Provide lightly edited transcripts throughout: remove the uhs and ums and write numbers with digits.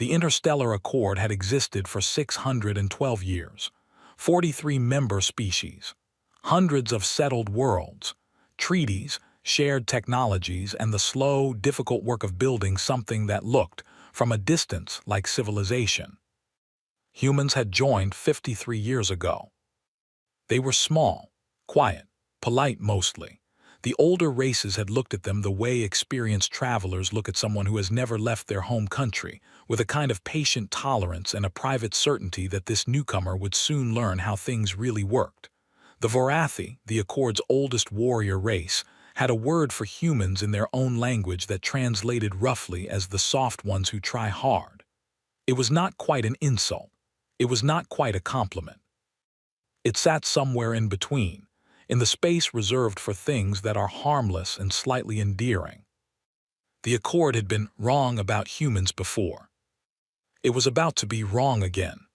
The interstellar accord had existed for 612 years, 43 member species, hundreds of settled worlds, treaties, shared technologies, and the slow, difficult work of building something that looked, from a distance, like civilization. Humans had joined 53 years ago. They were small, quiet, polite mostly. The older races had looked at them the way experienced travelers look at someone who has never left their home country, with a kind of patient tolerance and a private certainty that this newcomer would soon learn how things really worked. The Vorathi, the Accord's oldest warrior race, had a word for humans in their own language that translated roughly as the soft ones who try hard. It was not quite an insult. It was not quite a compliment. It sat somewhere in between, in the space reserved for things that are harmless and slightly endearing. The Accord had been wrong about humans before. It was about to be wrong again.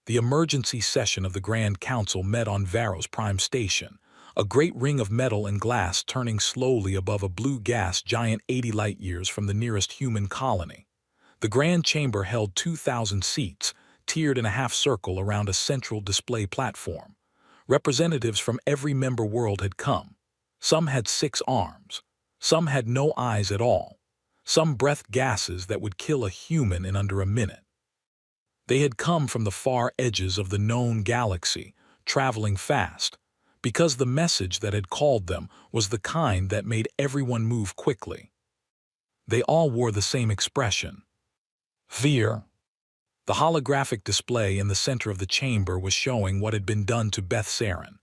The emergency session of the Grand Council met on Varro's prime station, a great ring of metal and glass turning slowly above a blue gas giant 80 light-years from the nearest human colony. The Grand Chamber held 2,000 seats, tiered in a half-circle around a central display platform. Representatives from every member world had come. Some had 6 arms. Some had no eyes at all. Some breathed gases that would kill a human in under a minute. They had come from the far edges of the known galaxy, traveling fast, because the message that had called them was the kind that made everyone move quickly. They all wore the same expression: fear. The holographic display in the center of the chamber was showing what had been done to Beth Saren.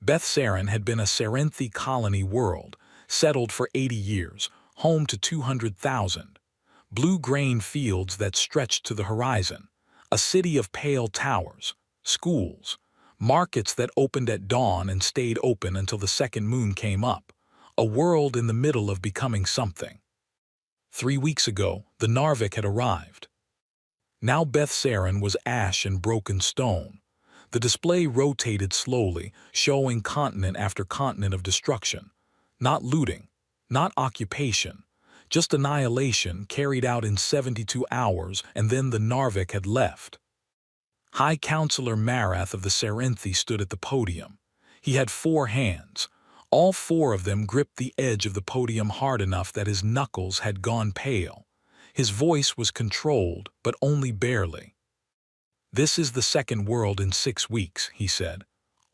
Beth Saren had been a Serenthi colony world, settled for 80 years, home to 200,000. Blue-grain fields that stretched to the horizon, a city of pale towers, schools, markets that opened at dawn and stayed open until the second moon came up, a world in the middle of becoming something. 3 weeks ago, the Narvik had arrived. Now Beth Saren was ash and broken stone. The display rotated slowly, showing continent after continent of destruction. Not looting, not occupation, just annihilation carried out in 72 hours, and then the Narvik had left. High Counselor Marath of the Serenthi stood at the podium. He had 4 hands. All 4 of them gripped the edge of the podium hard enough that his knuckles had gone pale. His voice was controlled, but only barely. "This is the second world in 6 weeks," he said.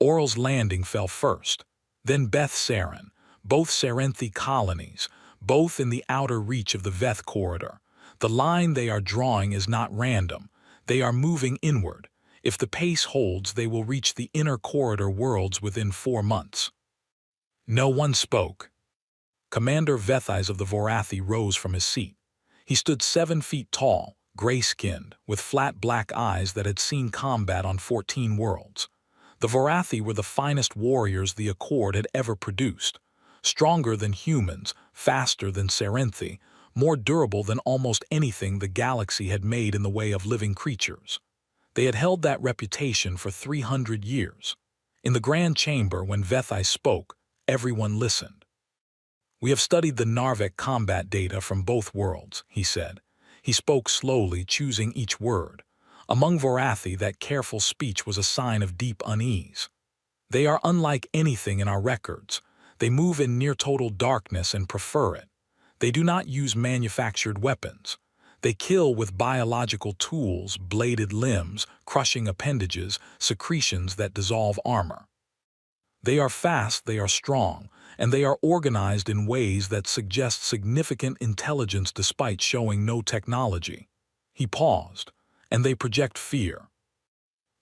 Oral's landing fell first, then Beth Saren, both Serenthi colonies, both in the outer reach of the Veth corridor. The line they are drawing is not random. They are moving inward. If the pace holds, they will reach the inner corridor worlds within 4 months. No one spoke. Commander Vethais of the Vorathi rose from his seat. He stood 7 feet tall, gray-skinned, with flat black eyes that had seen combat on 14 worlds. The Vorathi were the finest warriors the Accord had ever produced. Stronger than humans, faster than Serenthi, more durable than almost anything the galaxy had made in the way of living creatures. They had held that reputation for 300 years. In the Grand Chamber, when Vethais spoke, everyone listened. "We have studied the Narvik combat data from both worlds," he said. He spoke slowly, choosing each word. Among Vorathi, that careful speech was a sign of deep unease. "They are unlike anything in our records. They move in near-total darkness and prefer it. They do not use manufactured weapons. They kill with biological tools, bladed limbs, crushing appendages, secretions that dissolve armor. They are fast, they are strong, and they are organized in ways that suggest significant intelligence despite showing no technology." He paused. "And they project fear."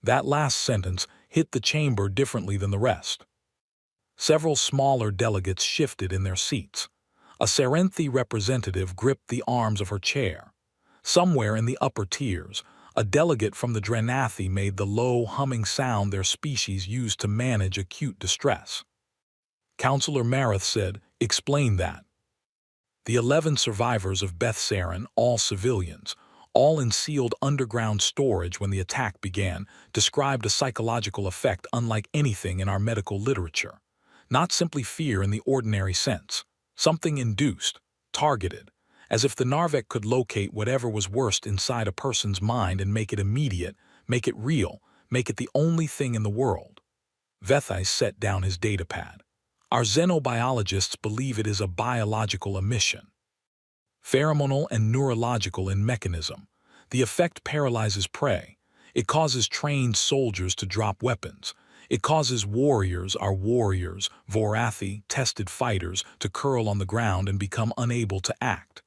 That last sentence hit the chamber differently than the rest. Several smaller delegates shifted in their seats. A Serenthi representative gripped the arms of her chair. Somewhere in the upper tiers, a delegate from the Drenathi made the low, humming sound their species used to manage acute distress. Counselor Marath said, "Explain that." The 11 survivors of Beth Saren, all civilians, all in sealed underground storage when the attack began, described a psychological effect unlike anything in our medical literature. Not simply fear in the ordinary sense, something induced, targeted, as if the Narvek could locate whatever was worst inside a person's mind and make it immediate, make it real, make it the only thing in the world. Vethais set down his datapad. Our xenobiologists believe it is a biological emission. Pheromonal and neurological in mechanism. The effect paralyzes prey. It causes trained soldiers to drop weapons. It causes warriors, our warriors, Vorathi, tested fighters, to curl on the ground and become unable to act.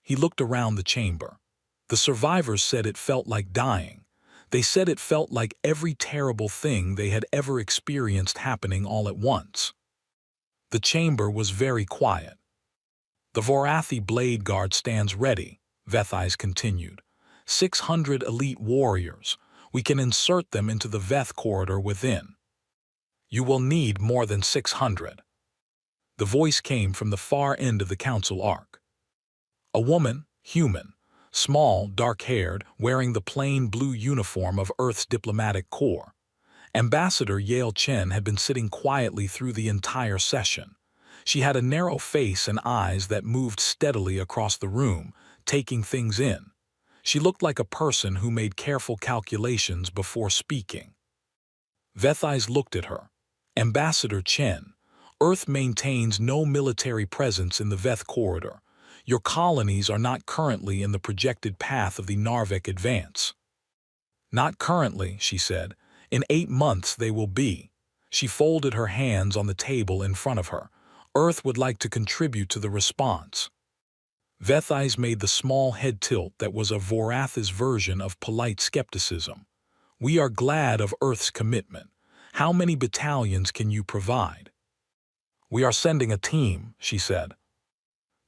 He looked around the chamber. The survivors said it felt like dying. They said it felt like every terrible thing they had ever experienced happening all at once. The chamber was very quiet. The Vorathi blade guard stands ready, Vethais continued. 600 elite warriors. We can insert them into the Veth corridor within. You will need more than 600. The voice came from the far end of the council arc. A woman, human, small, dark-haired, wearing the plain blue uniform of Earth's diplomatic corps. Ambassador Yale Chen had been sitting quietly through the entire session. She had a narrow face and eyes that moved steadily across the room, taking things in. She looked like a person who made careful calculations before speaking. Vethais looked at her. Ambassador Chen, Earth maintains no military presence in the Veth corridor. Your colonies are not currently in the projected path of the Narvek advance. Not currently, she said. In 8 months they will be. She folded her hands on the table in front of her. Earth would like to contribute to the response. Vethais made the small head tilt that was a Vorathi's version of polite skepticism. We are glad of Earth's commitment. How many battalions can you provide? We are sending a team, she said.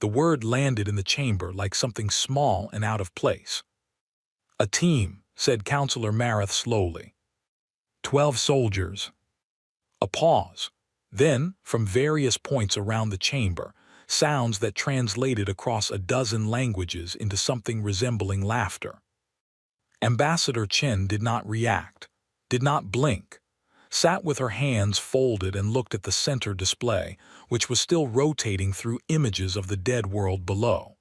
The word landed in the chamber like something small and out of place. A team, said Councillor Marath slowly. 12 soldiers. A pause. Then, from various points around the chamber, sounds that translated across a dozen languages into something resembling laughter. Ambassador Chen did not react, did not blink, sat with her hands folded and looked at the center display, which was still rotating through images of the dead world below.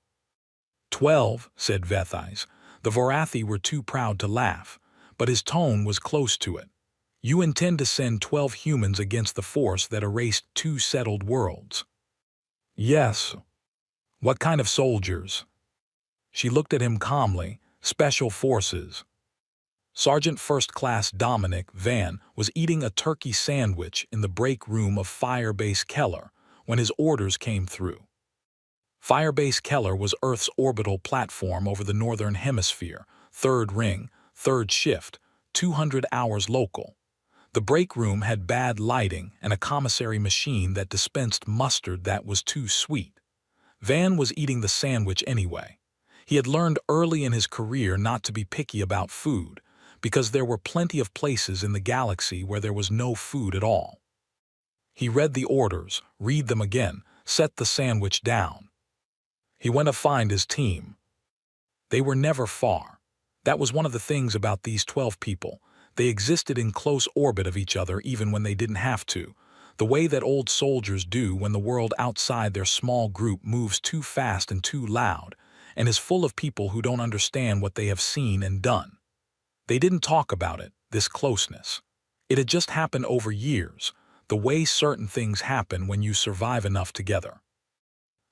12, said Vethais. The Vorathi were too proud to laugh, but his tone was close to it. You intend to send 12 humans against the force that erased 2 settled worlds. Yes. What kind of soldiers? She looked at him calmly. Special forces. Sergeant First Class Dominic Van was eating a turkey sandwich in the break room of Firebase Keller when his orders came through. Firebase Keller was Earth's orbital platform over the Northern Hemisphere, 3rd ring, 3rd shift, 200 hours local. The break room had bad lighting and a commissary machine that dispensed mustard that was too sweet. Van was eating the sandwich anyway. He had learned early in his career not to be picky about food, because there were plenty of places in the galaxy where there was no food at all. He read the orders, read them again, set the sandwich down. He went to find his team. They were never far. That was one of the things about these 12 people. They existed in close orbit of each other even when they didn't have to, the way that old soldiers do when the world outside their small group moves too fast and too loud, and is full of people who don't understand what they have seen and done. They didn't talk about it, this closeness. It had just happened over years, the way certain things happen when you survive enough together.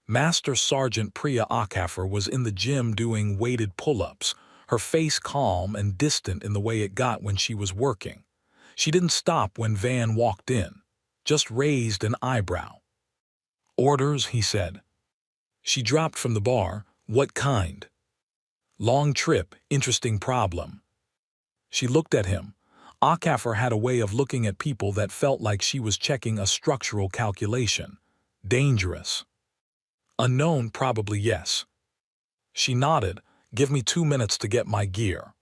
Master Sergeant Priya Akaffer was in the gym doing weighted pull-ups, her face calm and distant in the way it got when she was working. She didn't stop when Van walked in, just raised an eyebrow. Orders, he said. She dropped from the bar. What kind? Long trip, interesting problem. She looked at him. Akaffer had a way of looking at people that felt like she was checking a structural calculation. Dangerous. Unknown, probably yes. She nodded. Give me 2 minutes to get my gear.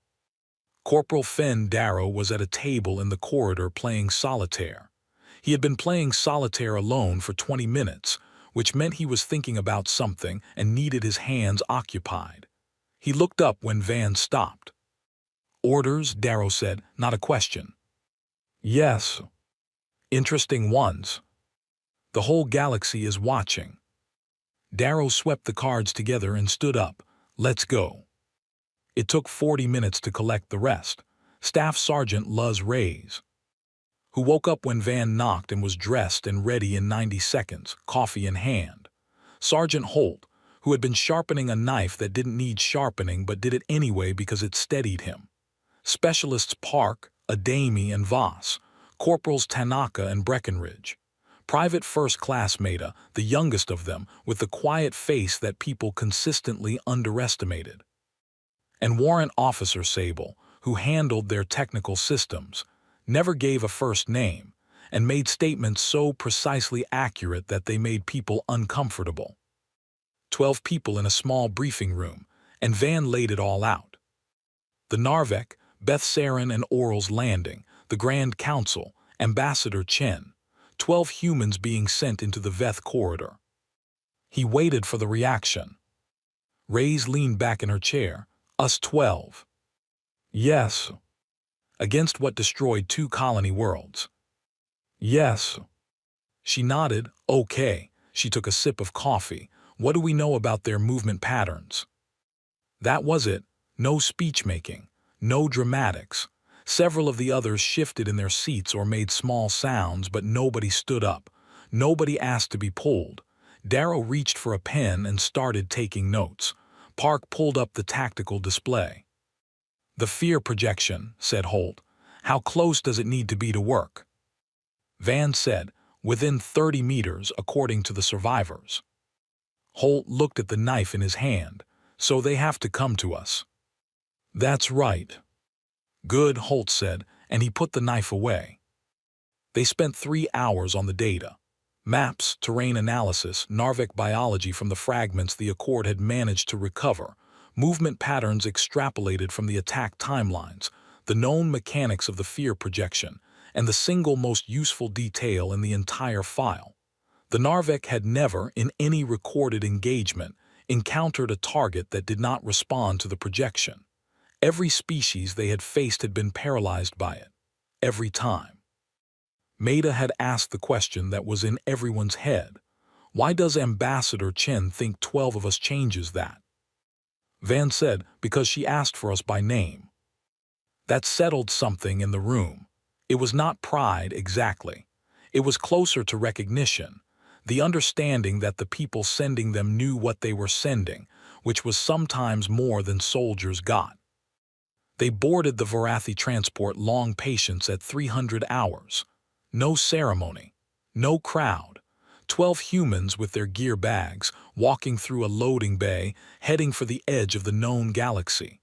Corporal Fenn Darrow was at a table in the corridor playing solitaire. He had been playing solitaire alone for 20 minutes, which meant he was thinking about something and needed his hands occupied. He looked up when Van stopped. Orders, Darrow said, not a question. Yes. Interesting ones. The whole galaxy is watching. Darrow swept the cards together and stood up. Let's go. It took 40 minutes to collect the rest. Staff Sergeant Luz Reyes, who woke up when Van knocked and was dressed and ready in 90 seconds, coffee in hand. Sergeant Holt, who had been sharpening a knife that didn't need sharpening but did it anyway because it steadied him. Specialists Park, Adami, and Voss. Corporals Tanaka and Breckenridge. Private First Class Maida, the youngest of them, with the quiet face that people consistently underestimated. And Warrant Officer Sable, who handled their technical systems, never gave a first name, and made statements so precisely accurate that they made people uncomfortable. 12 people in a small briefing room, and Van laid it all out. The Narvek, Beth Sarin and Oral's Landing, the Grand Council, Ambassador Chen, 12 humans being sent into the Veth corridor. He waited for the reaction. Reyes leaned back in her chair. Us 12. Yes. Against what destroyed 2 colony worlds. Yes. She nodded. Okay. She took a sip of coffee. What do we know about their movement patterns? That was it. No speech-making. No dramatics. Several of the others shifted in their seats or made small sounds, but nobody stood up. Nobody asked to be pulled. Darrow reached for a pen and started taking notes. Park pulled up the tactical display. The fear projection, said Holt. How close does it need to be to work? Van said, within 30 meters, according to the survivors. Holt looked at the knife in his hand. So they have to come to us. That's right. Good, Holt said, and he put the knife away. They spent 3 hours on the data. Maps, terrain analysis, Narvek biology from the fragments the Accord had managed to recover, movement patterns extrapolated from the attack timelines, the known mechanics of the fear projection, and the single most useful detail in the entire file. The Narvek had never, in any recorded engagement, encountered a target that did not respond to the projection. Every species they had faced had been paralyzed by it. Every time. Maida had asked the question that was in everyone's head. Why does Ambassador Chen think 12 of us changes that? Van said, because she asked for us by name. That settled something in the room. It was not pride exactly. It was closer to recognition. The understanding that the people sending them knew what they were sending, which was sometimes more than soldiers got. They boarded the Varathi transport Long Patience at 300 hours. No ceremony. No crowd. 12 humans with their gear bags, walking through a loading bay, heading for the edge of the known galaxy.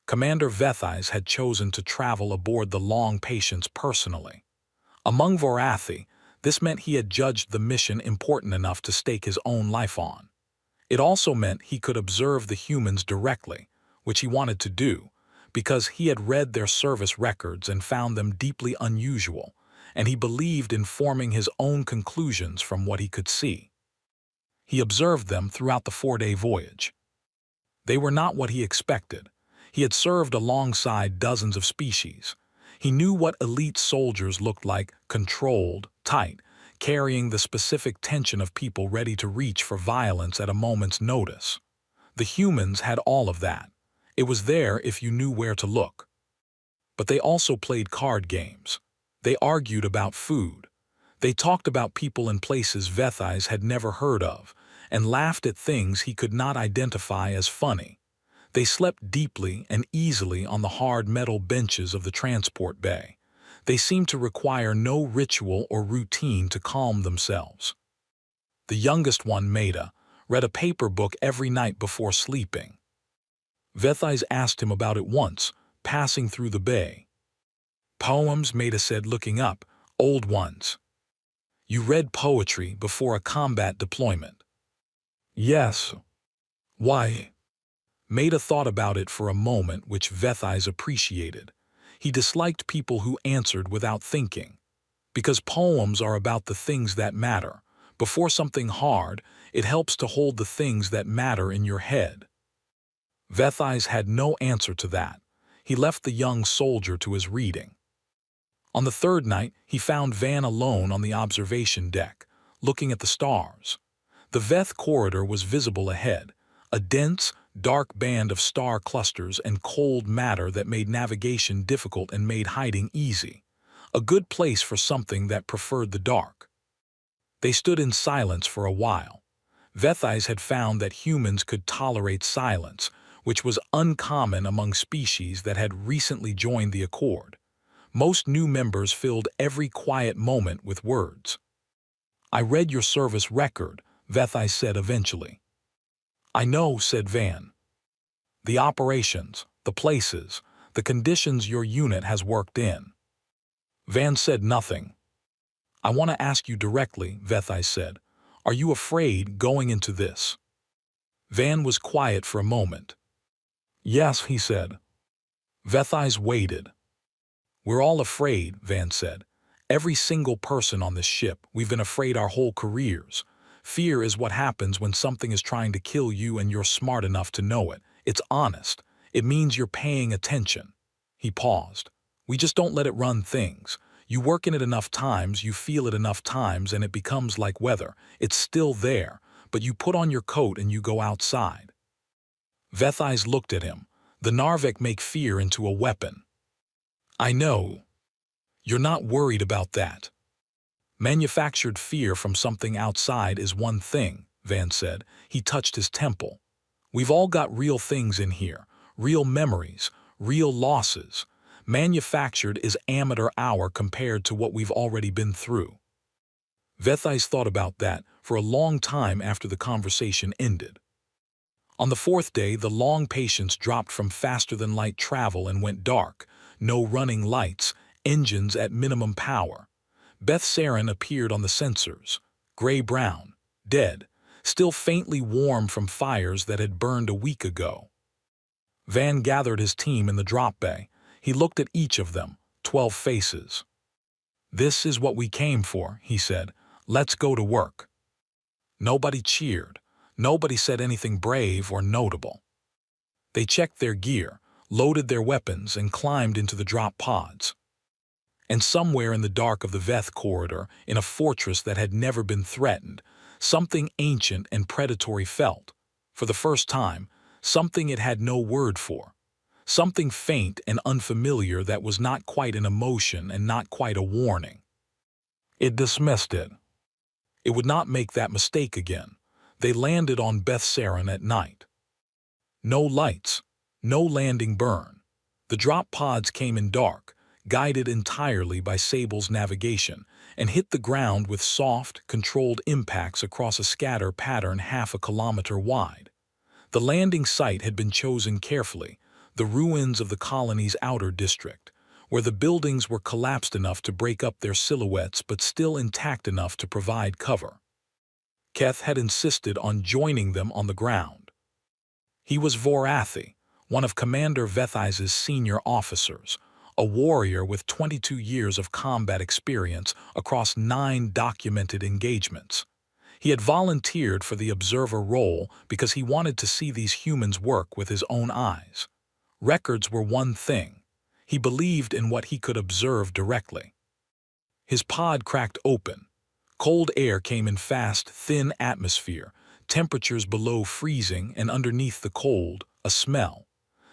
Commander Vethais had chosen to travel aboard the Long Patience personally. Among Varathi, this meant he had judged the mission important enough to stake his own life on. It also meant he could observe the humans directly, which he wanted to do, because he had read their service records and found them deeply unusual, and he believed in forming his own conclusions from what he could see. He observed them throughout the 4-day voyage. They were not what he expected. He had served alongside dozens of species. He knew what elite soldiers looked like, controlled, tight, carrying the specific tension of people ready to reach for violence at a moment's notice. The humans had all of that. It was there if you knew where to look. But they also played card games. They argued about food. They talked about people and places Vethais had never heard of, and laughed at things he could not identify as funny. They slept deeply and easily on the hard metal benches of the transport bay. They seemed to require no ritual or routine to calm themselves. The youngest one, Maida, read a paper book every night before sleeping. Vethais asked him about it once, passing through the bay. Poems, Maida said, looking up. Old ones. You read poetry before a combat deployment. Yes. Why? Maida thought about it for a moment, which Vethais appreciated. He disliked people who answered without thinking. Because poems are about the things that matter. Before something hard, it helps to hold the things that matter in your head. Vethais had no answer to that. He left the young soldier to his reading. On the 3rd night, he found Van alone on the observation deck, looking at the stars. The Veth corridor was visible ahead, a dense, dark band of star clusters and cold matter that made navigation difficult and made hiding easy. A good place for something that preferred the dark. They stood in silence for a while. Vethais had found that humans could tolerate silence, which was uncommon among species that had recently joined the Accord. Most new members filled every quiet moment with words. "I read your service record," Vethais said eventually. "I know," said Van. "The operations, the places, the conditions your unit has worked in." Van said nothing. "I want to ask you directly," Vethais said. "Are you afraid going into this?" Van was quiet for a moment. "Yes," he said. Vethais waited. "We're all afraid," Van said. "Every single person on this ship. We've been afraid our whole careers. Fear is what happens when something is trying to kill you and you're smart enough to know it. It's honest. It means you're paying attention." He paused. "We just don't let it run things. You work in it enough times, you feel it enough times, and it becomes like weather. It's still there, but you put on your coat and you go outside." Vethais looked at him. "The Narvik make fear into a weapon." "I know. You're not worried about that. Manufactured fear from something outside is one thing," Van said. He touched his temple. "We've all got real things in here, real memories, real losses. Manufactured is amateur hour compared to what we've already been through." Vethais thought about that for a long time after the conversation ended. On the fourth day, the long patience dropped from faster-than-light travel and went dark. No running lights, engines at minimum power. Beth Saren appeared on the sensors, gray-brown, dead, still faintly warm from fires that had burned a week ago. Van gathered his team in the drop bay. He looked at each of them, 12 faces. "This is what we came for," he said. "Let's go to work." Nobody cheered. Nobody said anything brave or notable. They checked their gear, loaded their weapons, and climbed into the drop pods. And somewhere in the dark of the Veth corridor, in a fortress that had never been threatened, something ancient and predatory felt, for the first time, something it had no word for. Something faint and unfamiliar that was not quite an emotion and not quite a warning. It dismissed it. It would not make that mistake again. They landed on Beth Saren at night. No lights, no landing burn. The drop pods came in dark, guided entirely by Sable's navigation, and hit the ground with soft, controlled impacts across a scatter pattern half a kilometer wide. The landing site had been chosen carefully, the ruins of the colony's outer district, where the buildings were collapsed enough to break up their silhouettes but still intact enough to provide cover. Keth had insisted on joining them on the ground. He was Vorathi, one of Commander Vethais's senior officers, a warrior with 22 years of combat experience across 9 documented engagements. He had volunteered for the observer role because he wanted to see these humans work with his own eyes. Records were one thing. He believed in what he could observe directly. His pod cracked open. Cold air came in fast, thin atmosphere, temperatures below freezing, and underneath the cold, a smell.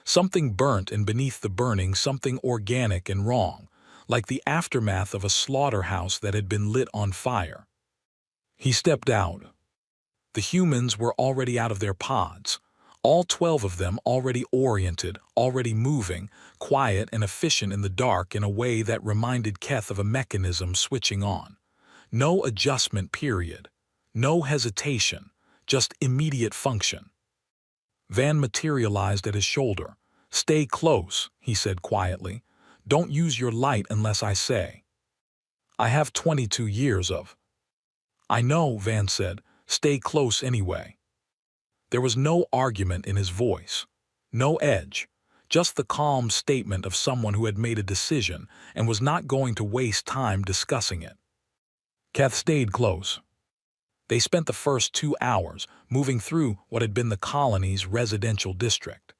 Something burnt, and beneath the burning, something organic and wrong, like the aftermath of a slaughterhouse that had been lit on fire. He stepped out. The humans were already out of their pods, all 12 of them already oriented, already moving, quiet and efficient in the dark in a way that reminded Keth of a mechanism switching on. No adjustment period, no hesitation, just immediate function. Van materialized at his shoulder. "Stay close," he said quietly. "Don't use your light unless I say." "I have 22 years of—" "I know," Van said. "Stay close anyway." There was no argument in his voice, no edge, just the calm statement of someone who had made a decision and was not going to waste time discussing it. Keth stayed close. They spent the first 2 hours moving through what had been the colony's residential district.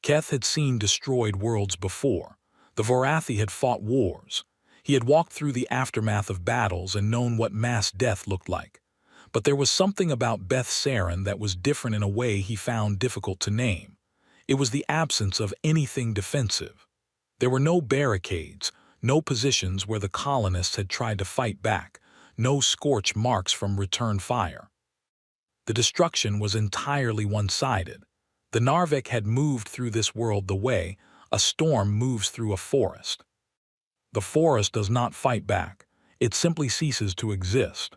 Keth had seen destroyed worlds before. The Vorathi had fought wars. He had walked through the aftermath of battles and known what mass death looked like. But there was something about Beth Saren that was different in a way he found difficult to name. It was the absence of anything defensive. There were no barricades, no positions where the colonists had tried to fight back, no scorch marks from return fire. The destruction was entirely one-sided. The Narvik had moved through this world the way a storm moves through a forest. The forest does not fight back. It simply ceases to exist.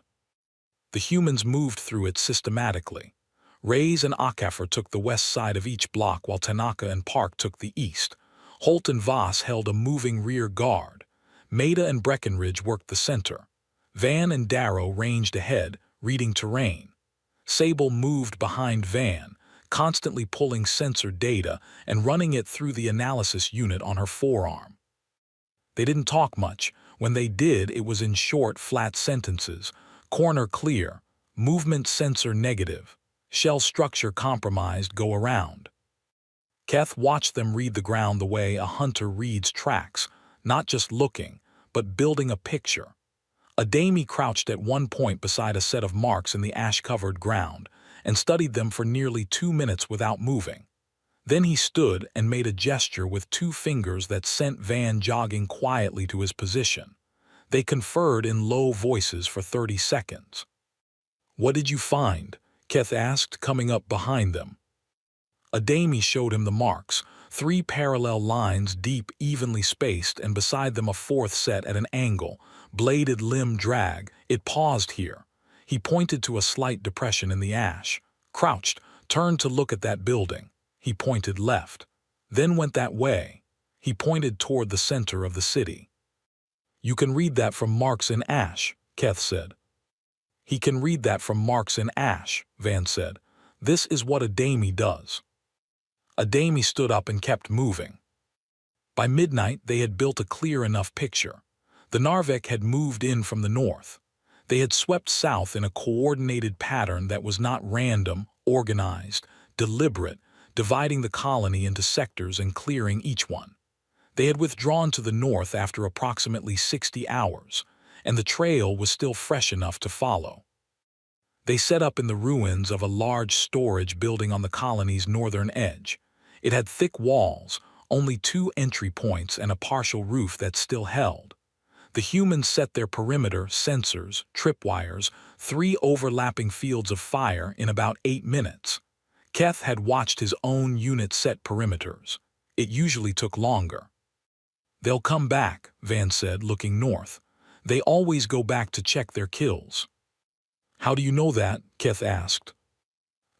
The humans moved through it systematically. Reyes and Akafer took the west side of each block while Tanaka and Park took the east. Holt and Voss held a moving rear guard. Maida and Breckenridge worked the center. Van and Darrow ranged ahead, reading terrain. Sable moved behind Van, constantly pulling sensor data and running it through the analysis unit on her forearm. They didn't talk much. When they did, it was in short, flat sentences. Corner clear. Movement sensor negative. Shell structure compromised, go around. Keth watched them read the ground the way a hunter reads tracks, not just looking, but building a picture. Adami crouched at one point beside a set of marks in the ash-covered ground and studied them for nearly 2 minutes without moving. Then he stood and made a gesture with 2 fingers that sent Van jogging quietly to his position. They conferred in low voices for 30 seconds. "What did you find?" Keth asked, coming up behind them. Adami showed him the marks, 3 parallel lines deep, evenly spaced, and beside them a 4th set at an angle, bladed limb drag. It paused here. He pointed to a slight depression in the ash, crouched, turned to look at that building. He pointed left, then went that way. He pointed toward the center of the city. "You can read that from marks in ash," Keth said. "He can read that from marks in ash," Van said. "This is what Adami does." Adami stood up and kept moving. By midnight, they had built a clear enough picture. The Narvik had moved in from the north. They had swept south in a coordinated pattern that was not random, organized, deliberate, dividing the colony into sectors and clearing each one. They had withdrawn to the north after approximately 60 hours, and the trail was still fresh enough to follow. They set up in the ruins of a large storage building on the colony's northern edge. It had thick walls, only 2 entry points and a partial roof that still held. The humans set their perimeter, sensors, tripwires, 3 overlapping fields of fire in about 8 minutes. Keth had watched his own unit set perimeters. It usually took longer. "They'll come back," Van said, looking north. "They always go back to check their kills." "How do you know that?" Keth asked.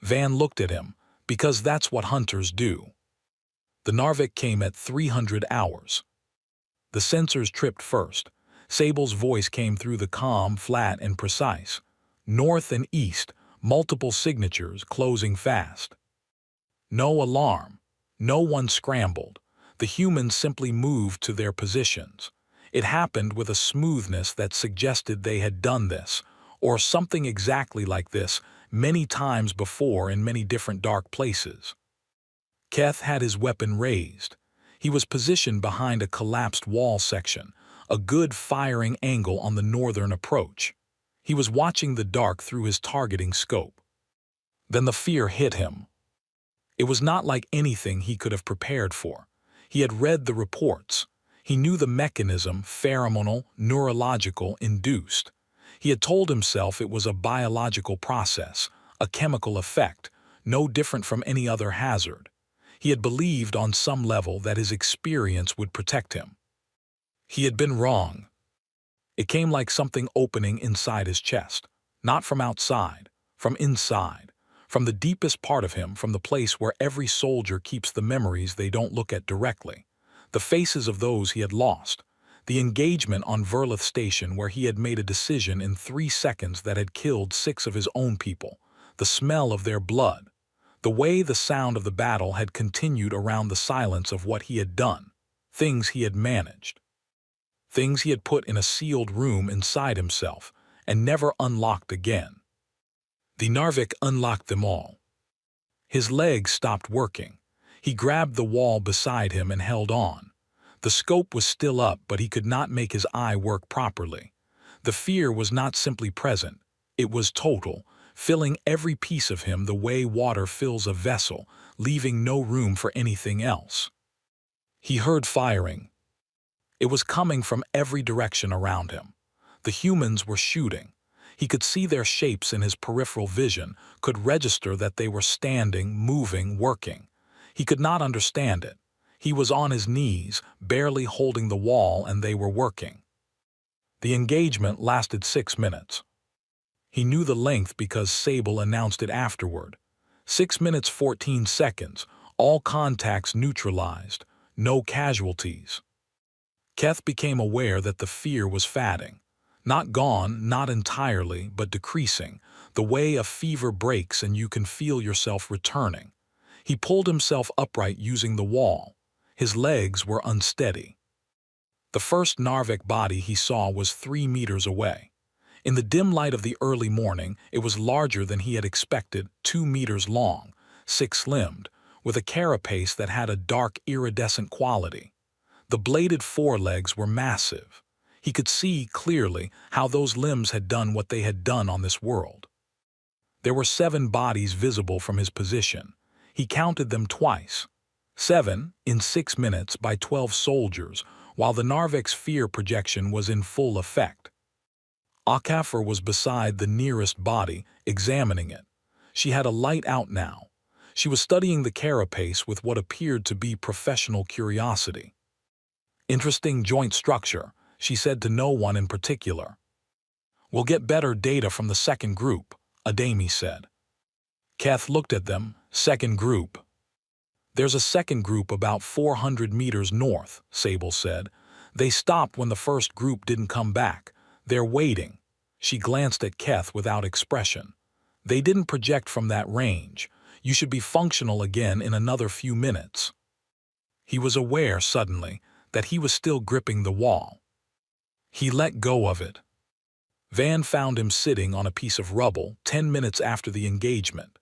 Van looked at him. "Because that's what hunters do." The Narvik came at 300 hours. The sensors tripped first. Sable's voice came through the comm, flat and precise. North and east, multiple signatures closing fast. No alarm. No one scrambled. The humans simply moved to their positions. It happened with a smoothness that suggested they had done this, or something exactly like this, many times before in many different dark places. Keth had his weapon raised. He was positioned behind a collapsed wall section, a good firing angle on the northern approach. He was watching the dark through his targeting scope. Then the fear hit him. It was not like anything he could have prepared for. He had read the reports. He knew the mechanism, pheromonal, neurological, induced. He had told himself it was a biological process, a chemical effect, no different from any other hazard. He had believed on some level that his experience would protect him. He had been wrong. It came like something opening inside his chest, not from outside, from inside, from the deepest part of him, from the place where every soldier keeps the memories they don't look at directly, the faces of those he had lost, the engagement on Verlith Station where he had made a decision in 3 seconds that had killed 6 of his own people, the smell of their blood, the way the sound of the battle had continued around the silence of what he had done, things he had managed. Things he had put in a sealed room inside himself and never unlocked again. The Narvik unlocked them all. His legs stopped working. He grabbed the wall beside him and held on. The scope was still up, but he could not make his eye work properly. The fear was not simply present. It was total, filling every piece of him the way water fills a vessel, leaving no room for anything else. He heard firing. It was coming from every direction around him. The humans were shooting. He could see their shapes in his peripheral vision, could register that they were standing, moving, working. He could not understand it. He was on his knees, barely holding the wall, and they were working. The engagement lasted 6 minutes. He knew the length because Sable announced it afterward. 6 minutes 14 seconds, all contacts neutralized, no casualties. Keth became aware that the fear was fading. Not gone, not entirely, but decreasing, the way a fever breaks and you can feel yourself returning. He pulled himself upright using the wall. His legs were unsteady. The first Narvik body he saw was 3 meters away. In the dim light of the early morning, it was larger than he had expected, 2 meters long, 6-limbed, with a carapace that had a dark iridescent quality. The bladed forelegs were massive. He could see clearly how those limbs had done what they had done on this world. There were 7 bodies visible from his position. He counted them twice. 7, in 6 minutes, by 12 soldiers, while the Narvik's fear projection was in full effect. Akafar was beside the nearest body, examining it. She had a light out now. She was studying the carapace with what appeared to be professional curiosity. "Interesting joint structure," she said to no one in particular. "We'll get better data from the second group," Adami said. Keth looked at them. "Second group?" "There's a second group about 400 meters north," Sable said. "They stopped when the first group didn't come back. They're waiting." She glanced at Keth without expression. "They didn't project from that range. You should be functional again in another few minutes." He was aware, suddenly, that he was still gripping the wall. He let go of it. Van found him sitting on a piece of rubble 10 minutes after the engagement.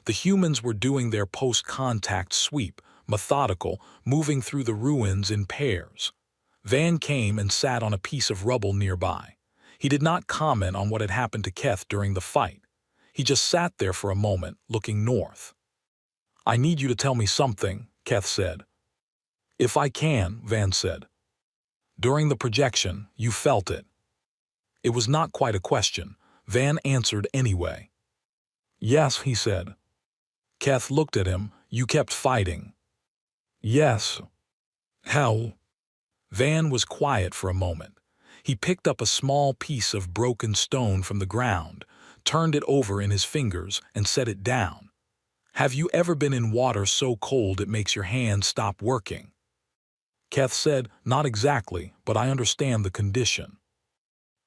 The humans were doing their post-contact sweep, methodical, moving through the ruins in pairs. Van came and sat on a piece of rubble nearby. He did not comment on what had happened to Keth during the fight. He just sat there for a moment, looking north. "I need you to tell me something," Keth said. "If I can," Van said. "During the projection, you felt it." It was not quite a question. Van answered anyway. "Yes," he said. Keth looked at him. "You kept fighting." "Yes." "How?" Van was quiet for a moment. He picked up a small piece of broken stone from the ground, turned it over in his fingers, and set it down. "Have you ever been in water so cold it makes your hands stop working?" Keth said, "Not exactly, but I understand the condition."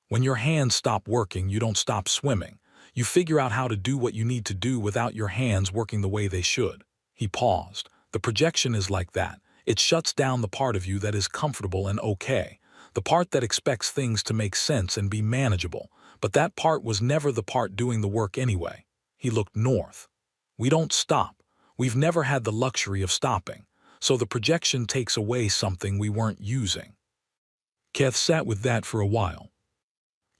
"When your hands stop working, you don't stop swimming. You figure out how to do what you need to do without your hands working the way they should." He paused. "The projection is like that. It shuts down the part of you that is comfortable and okay, the part that expects things to make sense and be manageable, but that part was never the part doing the work anyway." He looked north. "We don't stop. We've never had the luxury of stopping, so the projection takes away something we weren't using." Keth sat with that for a while.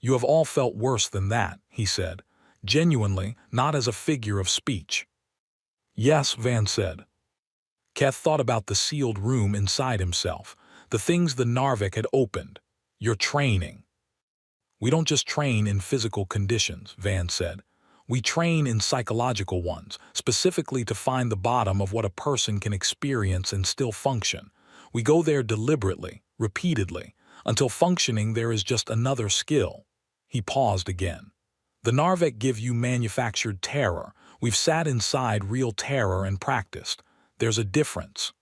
"You have all felt worse than that," he said, genuinely, not as a figure of speech. "Yes," Van said. Keth thought about the sealed room inside himself, the things the Narvik had opened. "You're training." "We don't just train in physical conditions," Van said. "We train in psychological ones, specifically to find the bottom of what a person can experience and still function. We go there deliberately, repeatedly, until functioning there is just another skill." He paused again. "The Narvik give you manufactured terror. We've sat inside real terror and practiced. There's a difference."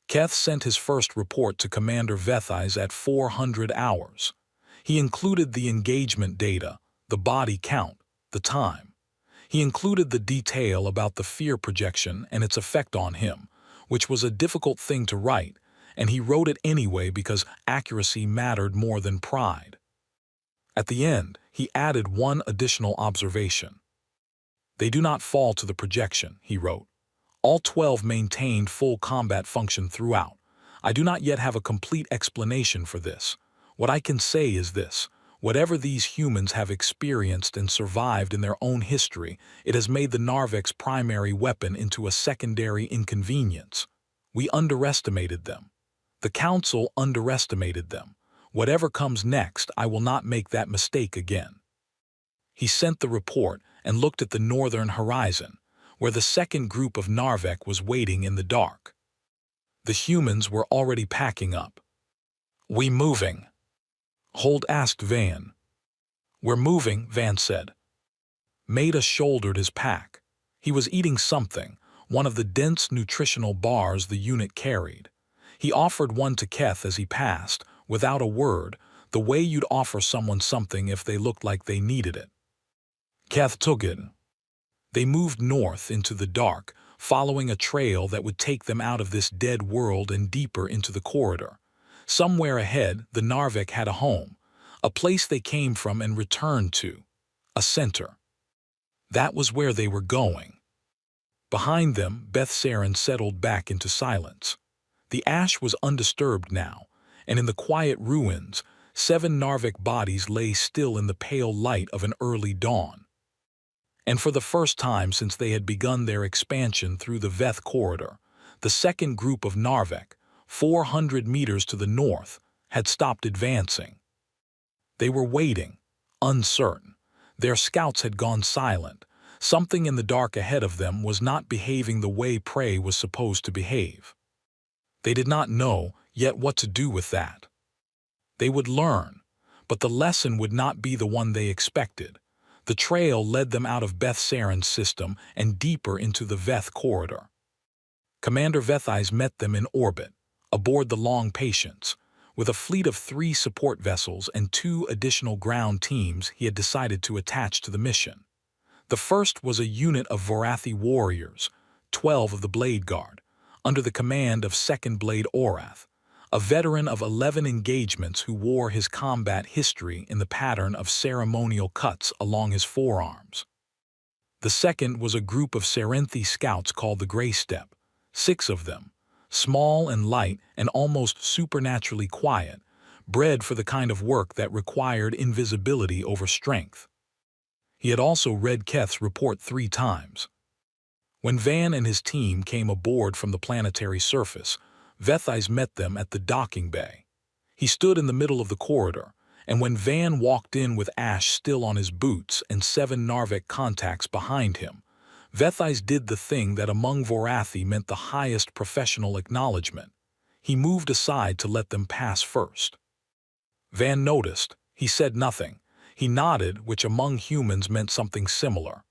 Keth sent his first report to Commander Vethais at 400 hours. He included the engagement data, the body count, the time. He included the detail about the fear projection and its effect on him, which was a difficult thing to write, and he wrote it anyway because accuracy mattered more than pride. At the end, he added one additional observation. "They do not fall to the projection," he wrote. "All 12 maintained full combat function throughout. I do not yet have a complete explanation for this. What I can say is this: Whatever these humans have experienced and survived in their own history, it has made the Narvik's primary weapon into a secondary inconvenience. We underestimated them. The Council underestimated them. Whatever comes next, I will not make that mistake again. He sent the report and looked at the northern horizon, where the second group of Narvik was waiting in the dark. The humans were already packing up. "We moving?" Holt asked Van. "We're moving," Van said. Maida shouldered his pack. He was eating something, one of the dense nutritional bars the unit carried. He offered one to Keth as he passed, without a word, the way you'd offer someone something if they looked like they needed it. Keth took it. They moved north into the dark, following a trail that would take them out of this dead world and deeper into the corridor. Somewhere ahead, the Narvik had a home, a place they came from and returned to, a center. That was where they were going. Behind them, Beth Saren settled back into silence. The ash was undisturbed now, and in the quiet ruins, 7 Narvik bodies lay still in the pale light of an early dawn. And for the first time since they had begun their expansion through the Veth corridor, the second group of Narvik, 400 meters to the north, had stopped advancing. They were waiting, uncertain. Their scouts had gone silent. Something in the dark ahead of them was not behaving the way prey was supposed to behave. They did not know yet what to do with that. They would learn, but the lesson would not be the one they expected. The trail led them out of Beth Saren's system and deeper into the Veth corridor. Commander Vethais met them in orbit, aboard the Long Patience. With a fleet of 3 support vessels and 2 additional ground teams he had decided to attach to the mission. The first was a unit of Vorathi warriors, 12 of the Blade Guard, under the command of 2nd Blade Orath, a veteran of 11 engagements who wore his combat history in the pattern of ceremonial cuts along his forearms. The second was a group of Serenthi scouts called the Grey Step, 6 of them, small and light and almost supernaturally quiet, bred for the kind of work that required invisibility over strength. He had also read Keth's report 3 times. When Van and his team came aboard from the planetary surface, Vethais met them at the docking bay. He stood in the middle of the corridor, and when Van walked in with ash still on his boots and 7 Narvik contacts behind him, Vethais did the thing that among Vorathi meant the highest professional acknowledgement. He moved aside to let them pass first. Van noticed. He said nothing. He nodded, which among humans meant something similar.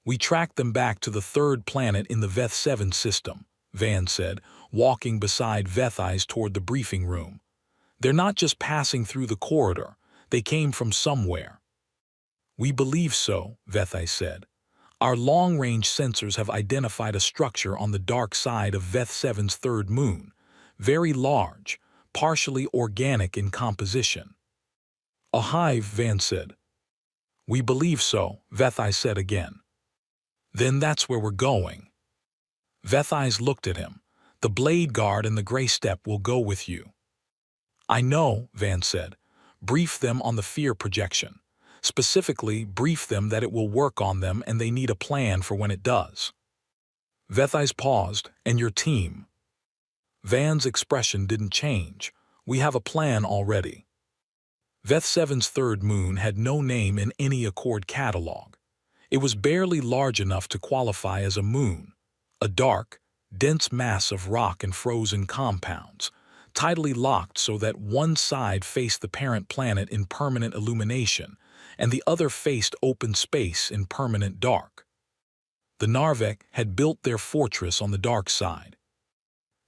"We tracked them back to the 3rd planet in the Veth 7 system," Van said, walking beside Vethais toward the briefing room. "They're not just passing through the corridor. They came from somewhere." "We believe so," Vethais said. "Our long-range sensors have identified a structure on the dark side of Veth 7's 3rd moon, very large, partially organic in composition." "A hive," Van said. "We believe so," Vethais said again. "Then that's where we're going." Vethais looked at him. "The Blade Guard and the Grey Step will go with you." "I know," Van said. "Brief them on the fear projection. Specifically, brief them that it will work on them and they need a plan for when it does." Vethais paused. "And your team?" Van's expression didn't change. "We have a plan already." Veth 7's 3rd moon had no name in any Accord catalog. It was barely large enough to qualify as a moon, a dark, dense mass of rock and frozen compounds, tidally locked so that one side faced the parent planet in permanent illumination, and the other faced open space in permanent dark. The Narvik had built their fortress on the dark side.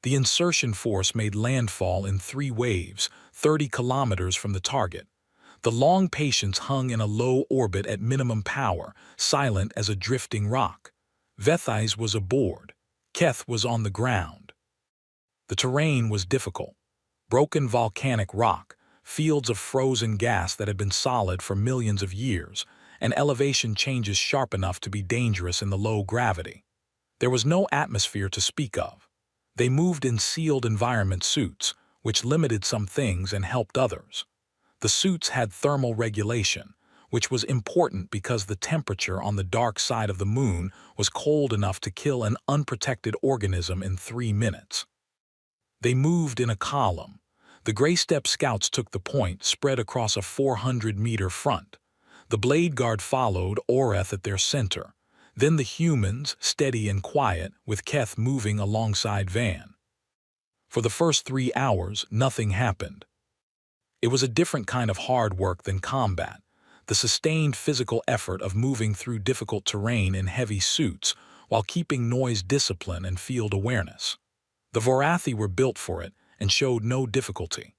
The insertion force made landfall in 3 waves, 30 kilometers from the target. The Long Patience hung in a low orbit at minimum power, silent as a drifting rock. Vethais was aboard. Keth was on the ground. The terrain was difficult. Broken volcanic rock, fields of frozen gas that had been solid for millions of years, and elevation changes sharp enough to be dangerous in the low gravity. There was no atmosphere to speak of. They moved in sealed environment suits, which limited some things and helped others. The suits had thermal regulation, which was important because the temperature on the dark side of the moon was cold enough to kill an unprotected organism in 3 minutes. They moved in a column. The Gray Step scouts took the point, spread across a 400-meter front. The Blade Guard followed, Oreth at their center. Then the humans, steady and quiet, with Keth moving alongside Van. For the first 3 hours, nothing happened. It was a different kind of hard work than combat, the sustained physical effort of moving through difficult terrain in heavy suits while keeping noise discipline and field awareness. The Vorathi were built for it and showed no difficulty.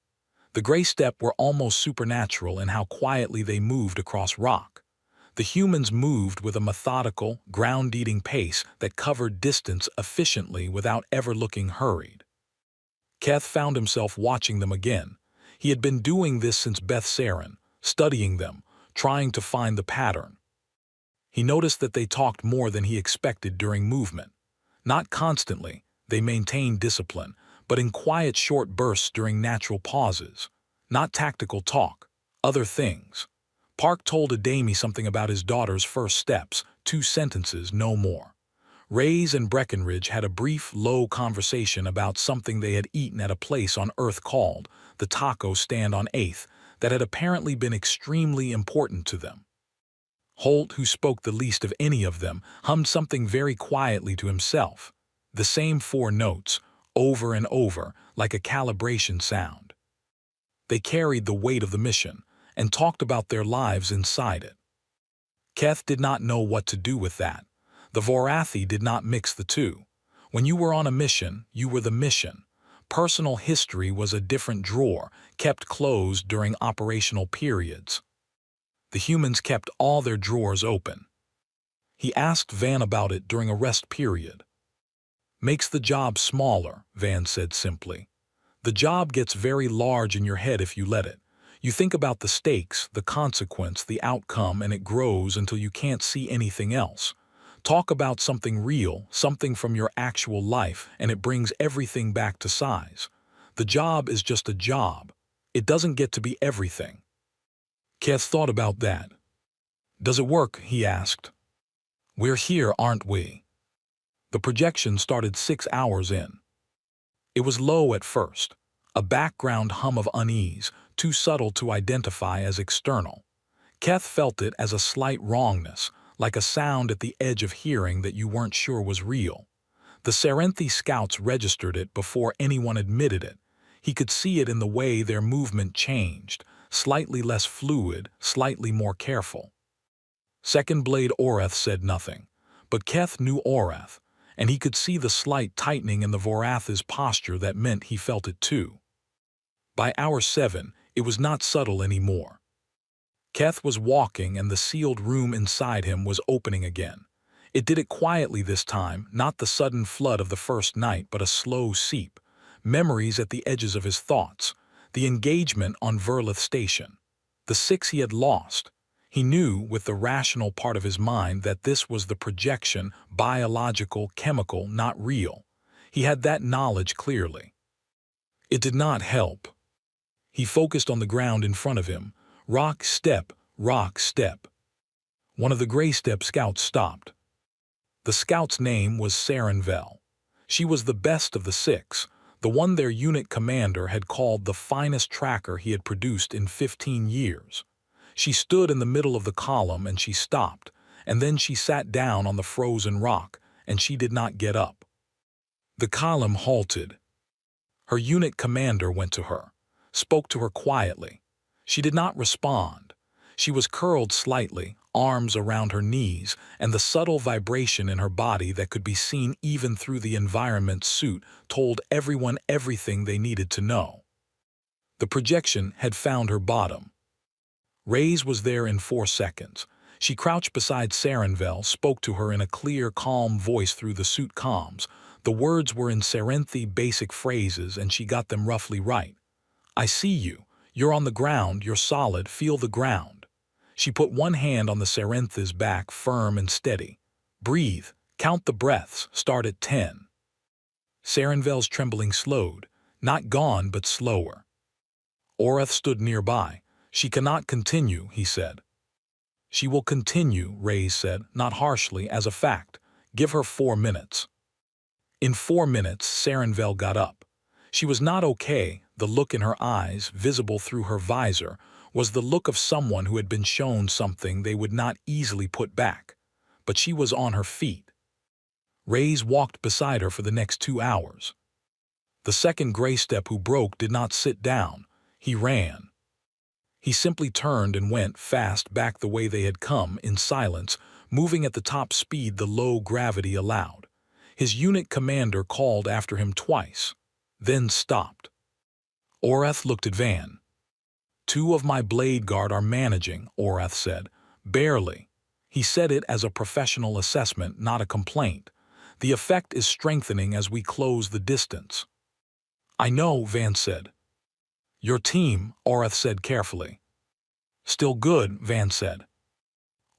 The Gray Step were almost supernatural in how quietly they moved across rock. The humans moved with a methodical, ground-eating pace that covered distance efficiently without ever looking hurried. Keth found himself watching them again. He had been doing this since Beth Saren, studying them, trying to find the pattern. He noticed that they talked more than he expected during movement. Not constantly, they maintained discipline, but in quiet short bursts during natural pauses. Not tactical talk, other things. Park told Adami something about his daughter's first steps, 2 sentences, no more. Reyes and Breckenridge had a brief, low conversation about something they had eaten at a place on Earth called the Taco Stand on 8th that had apparently been extremely important to them. Holt, who spoke the least of any of them, hummed something very quietly to himself. The same 4 notes, over and over, like a calibration sound. They carried the weight of the mission and talked about their lives inside it. Keth did not know what to do with that. The Vorathi did not mix the two. When you were on a mission, you were the mission. Personal history was a different drawer, kept closed during operational periods. The humans kept all their drawers open. He asked Van about it during a rest period. Makes the job smaller, Van said simply. The job gets very large in your head if you let it. You think about the stakes, the consequence, the outcome, and it grows until you can't see anything else. Talk about something real, something from your actual life, and it brings everything back to size. The job is just a job. It doesn't get to be everything. Keth thought about that. Does it work? He asked. We're here, aren't we? The projection started 6 hours in. It was low at first, a background hum of unease, too subtle to identify as external. Keth felt it as a slight wrongness, like a sound at the edge of hearing that you weren't sure was real. The Serenthi scouts registered it before anyone admitted it. He could see it in the way their movement changed, slightly less fluid, slightly more careful. Second Blade Oreth said nothing, but Keth knew Oreth, and he could see the slight tightening in the Vorathi's posture that meant he felt it too. By hour 7, it was not subtle anymore. Keth was walking and the sealed room inside him was opening again. It did it quietly this time, not the sudden flood of the first night, but a slow seep. Memories at the edges of his thoughts. The engagement on Verlith Station. The 6 he had lost. He knew, with the rational part of his mind, that this was the projection, biological, chemical, not real. He had that knowledge clearly. It did not help. He focused on the ground in front of him. Rock, step, rock, step. One of the Gray Step scouts stopped. The scout's name was Sarenvel. She was the best of the 6, the one their unit commander had called the finest tracker he had produced in 15 years. She stood in the middle of the column and she stopped, and then she sat down on the frozen rock, and she did not get up. The column halted. Her unit commander went to her, spoke to her quietly. She did not respond. She was curled slightly, arms around her knees, and the subtle vibration in her body that could be seen even through the environment suit told everyone everything they needed to know. The projection had found her bottom. Reyes was there in 4 seconds. She crouched beside Sarenvel, spoke to her in a clear, calm voice through the suit comms. The words were in Serenthi basic phrases, and she got them roughly right. I see you. You're on the ground, you're solid, feel the ground. She put one hand on the Serenthi's back, firm and steady. Breathe, count the breaths, start at 10. Sarenvel's trembling slowed, not gone but slower. Oreth stood nearby. She cannot continue, he said. She will continue, Reyes said, not harshly, as a fact. Give her 4 minutes. In 4 minutes, Sarenvel got up. She was not okay. The look in her eyes, visible through her visor, was the look of someone who had been shown something they would not easily put back. But she was on her feet. Reyes walked beside her for the next 2 hours. The second gray step who broke did not sit down. He ran. He simply turned and went fast back the way they had come, in silence, moving at the top speed the low gravity allowed. His unit commander called after him twice, then stopped. Orath looked at Van. 2 of my blade guard are managing, Orath said. Barely. He said it as a professional assessment, not a complaint. The effect is strengthening as we close the distance. I know, Van said. Your team, Orath said carefully. Still good, Van said.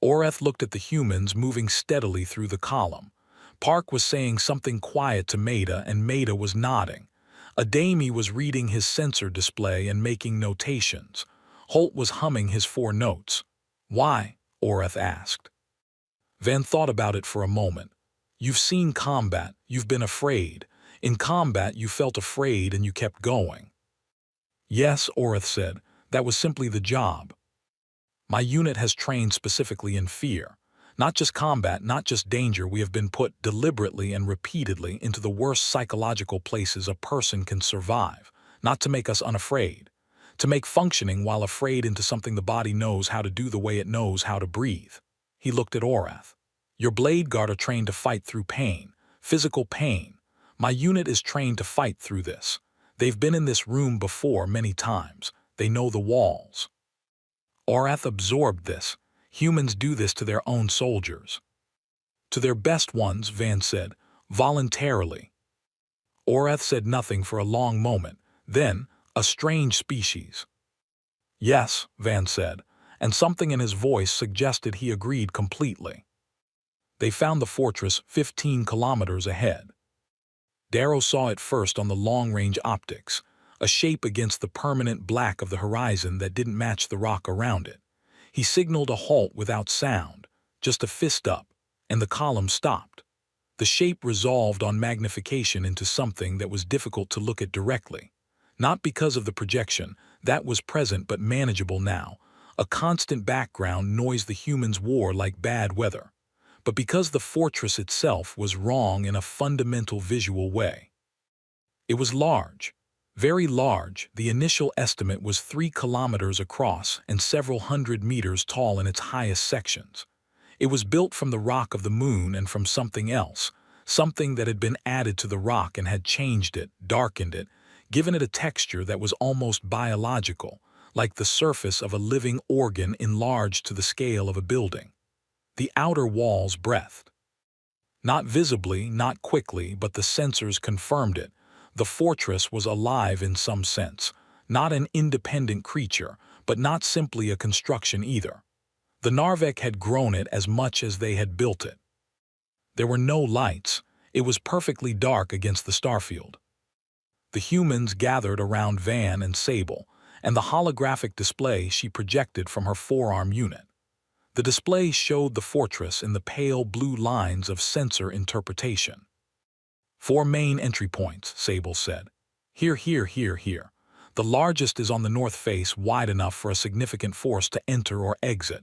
Orath looked at the humans moving steadily through the column. Park was saying something quiet to Maida, and Maida was nodding. Adami was reading his sensor display and making notations. Holt was humming his 4 notes. Why? Orath asked. Van thought about it for a moment. You've seen combat, you've been afraid. In combat you felt afraid and you kept going. Yes, Orath said, that was simply the job. My unit has trained specifically in fear. Not just combat, not just danger, we have been put deliberately and repeatedly into the worst psychological places a person can survive, not to make us unafraid, to make functioning while afraid into something the body knows how to do the way it knows how to breathe. He looked at Orath. Your blade guard are trained to fight through pain, physical pain. My unit is trained to fight through this. They've been in this room before many times. They know the walls. Orath absorbed this. Humans do this to their own soldiers. To their best ones, Van said, voluntarily. Orath said nothing for a long moment. Then, a strange species. Yes, Van said, and something in his voice suggested he agreed completely. They found the fortress 15 kilometers ahead. Darrow saw it first on the long-range optics, a shape against the permanent black of the horizon that didn't match the rock around it. He signaled a halt without sound, just a fist up, and the column stopped. The shape resolved on magnification into something that was difficult to look at directly. Not because of the projection, that was present but manageable now. A constant background noise the humans wore like bad weather. But because the fortress itself was wrong in a fundamental visual way. It was large. Very large. The initial estimate was 3 kilometers across and several hundred meters tall in its highest sections. It was built from the rock of the moon and from something else, something that had been added to the rock and had changed it, darkened it, given it a texture that was almost biological, like the surface of a living organ enlarged to the scale of a building. The outer walls breathed. Not visibly, not quickly, but the sensors confirmed it. The fortress was alive in some sense, not an independent creature, but not simply a construction either. The Narvek had grown it as much as they had built it. There were no lights. It was perfectly dark against the starfield. The humans gathered around Van and Sable, and the holographic display she projected from her forearm unit. The display showed the fortress in the pale blue lines of sensor interpretation. 4 main entry points, Sable said. Here. The largest is on the north face, wide enough for a significant force to enter or exit.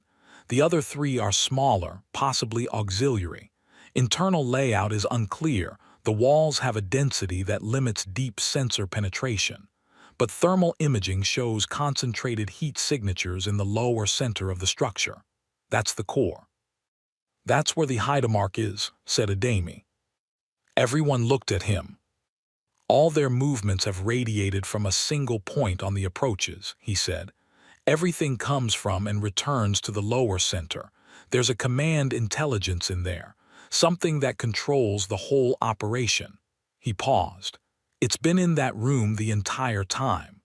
The other 3 are smaller, possibly auxiliary. Internal layout is unclear. The walls have a density that limits deep sensor penetration. But thermal imaging shows concentrated heat signatures in the lower center of the structure. That's the core. That's where the Hydamark is, said Adami. Everyone looked at him. All their movements have radiated from a single point on the approaches, he said. Everything comes from and returns to the lower center. There's a command intelligence in there, something that controls the whole operation. He paused. It's been in that room the entire time.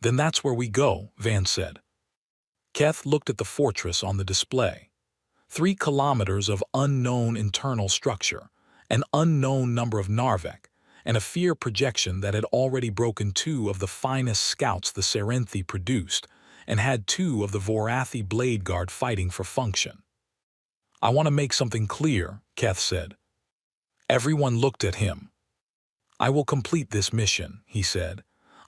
Then that's where we go, Van said. Keth looked at the fortress on the display. 3 kilometers of unknown internal structure, an unknown number of Narvek, and a fear projection that had already broken 2 of the finest scouts the Serenthi produced, and had two of the Vorathi blade guard fighting for function. "I want to make something clear," Keth said. Everyone looked at him. "I will complete this mission," he said.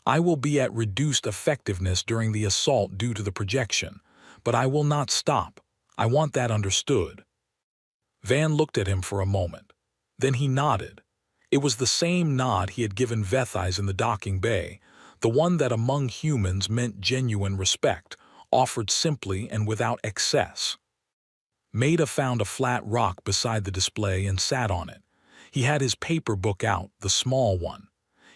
"I will be at reduced effectiveness during the assault due to the projection, but I will not stop. I want that understood." Van looked at him for a moment. Then he nodded. It was the same nod he had given Vethais in the docking bay, the one that among humans meant genuine respect, offered simply and without excess. Maida found a flat rock beside the display and sat on it. He had his paper book out, the small one.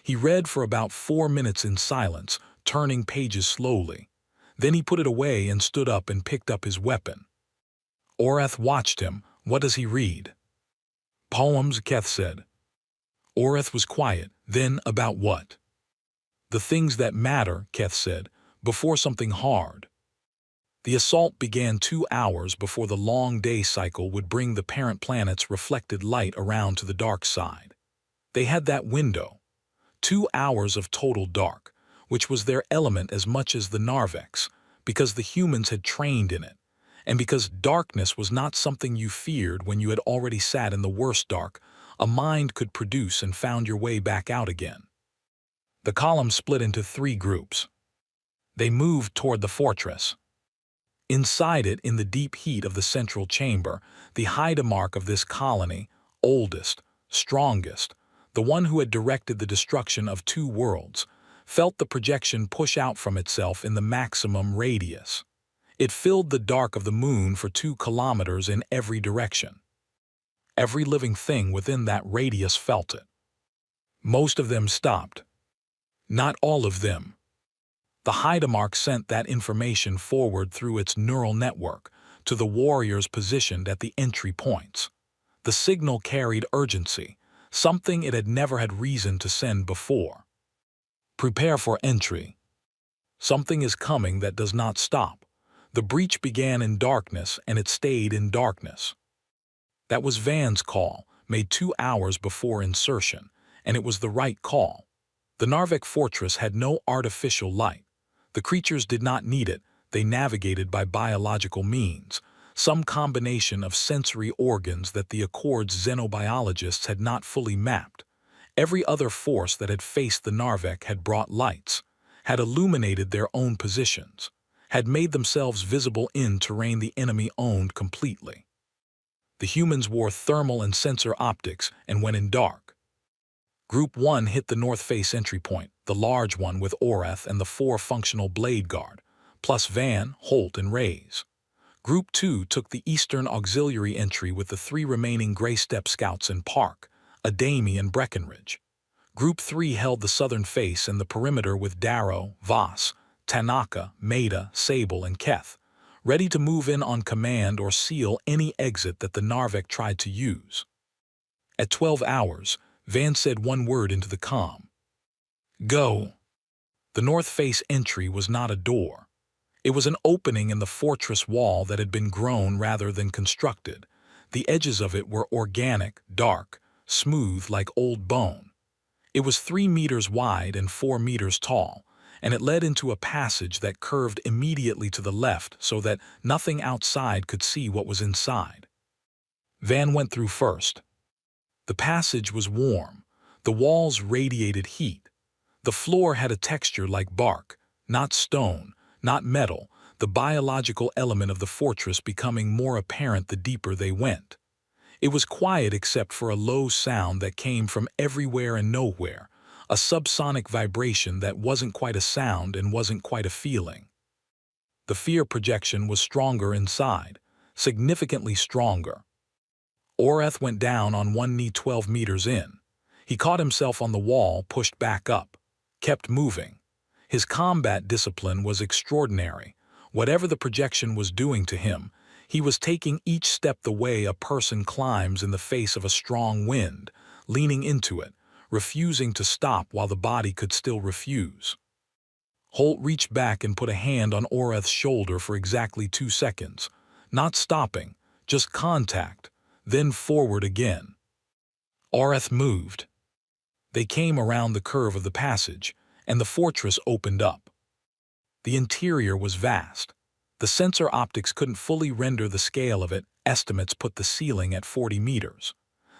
He read for about 4 minutes in silence, turning pages slowly. Then he put it away and stood up and picked up his weapon. Orath watched him. "What does he read?" "Poems," Keth said. Orath was quiet. "Then about what?" "The things that matter," Keth said, "before something hard." The assault began 2 hours before the long day cycle would bring the parent planet's reflected light around to the dark side. They had that window. 2 hours of total dark, which was their element as much as the Narvek's, because the humans had trained in it, and because darkness was not something you feared when you had already sat in the worst dark a mind could produce and found your way back out again. The column split into 3 groups. They moved toward the fortress. Inside it, in the deep heat of the central chamber, the Hydamark of this colony, oldest, strongest, the one who had directed the destruction of 2 worlds, felt the projection push out from itself in the maximum radius. It filled the dark of the moon for 2 kilometers in every direction. Every living thing within that radius felt it. Most of them stopped. Not all of them. The Hydamark sent that information forward through its neural network to the warriors positioned at the entry points. The signal carried urgency, something it had never had reason to send before. "Prepare for entry. Something is coming that does not stop." The breach began in darkness and it stayed in darkness. That was Van's call, made 2 hours before insertion, and it was the right call. The Narvek fortress had no artificial light. The creatures did not need it. They navigated by biological means, some combination of sensory organs that the Accord's xenobiologists had not fully mapped. Every other force that had faced the Narvek had brought lights, had illuminated their own positions, had made themselves visible in terrain the enemy owned completely. The humans wore thermal and sensor optics and went in dark. Group 1 hit the north face entry point, the large one with Orath and the 4 functional blade guard, plus Van, Holt, and Rays. Group 2 took the eastern auxiliary entry with the 3 remaining Grey Step scouts in Park, Adami, and Breckenridge. Group 3 held the southern face and the perimeter with Darrow, Voss, Tanaka, Maida, Sable, and Keth, ready to move in on command or seal any exit that the Narvek tried to use. At 12 hours, Van said one word into the comm. "Go." The north face entry was not a door. It was an opening in the fortress wall that had been grown rather than constructed. The edges of it were organic, dark, smooth like old bone. It was 3 meters wide and 4 meters tall, and it led into a passage that curved immediately to the left so that nothing outside could see what was inside. Van went through first. The passage was warm. The walls radiated heat. The floor had a texture like bark, not stone, not metal, the biological element of the fortress becoming more apparent the deeper they went. It was quiet except for a low sound that came from everywhere and nowhere, a subsonic vibration that wasn't quite a sound and wasn't quite a feeling. The fear projection was stronger inside, significantly stronger. Orath went down on one knee 12 meters in. He caught himself on the wall, pushed back up, kept moving. His combat discipline was extraordinary. Whatever the projection was doing to him, he was taking each step the way a person climbs in the face of a strong wind, leaning into it, refusing to stop while the body could still refuse. Holt reached back and put a hand on Orath's shoulder for exactly 2 seconds, not stopping, just contact, then forward again. Orath moved. They came around the curve of the passage, and the fortress opened up. The interior was vast. The sensor optics couldn't fully render the scale of it. Estimates put the ceiling at 40 meters.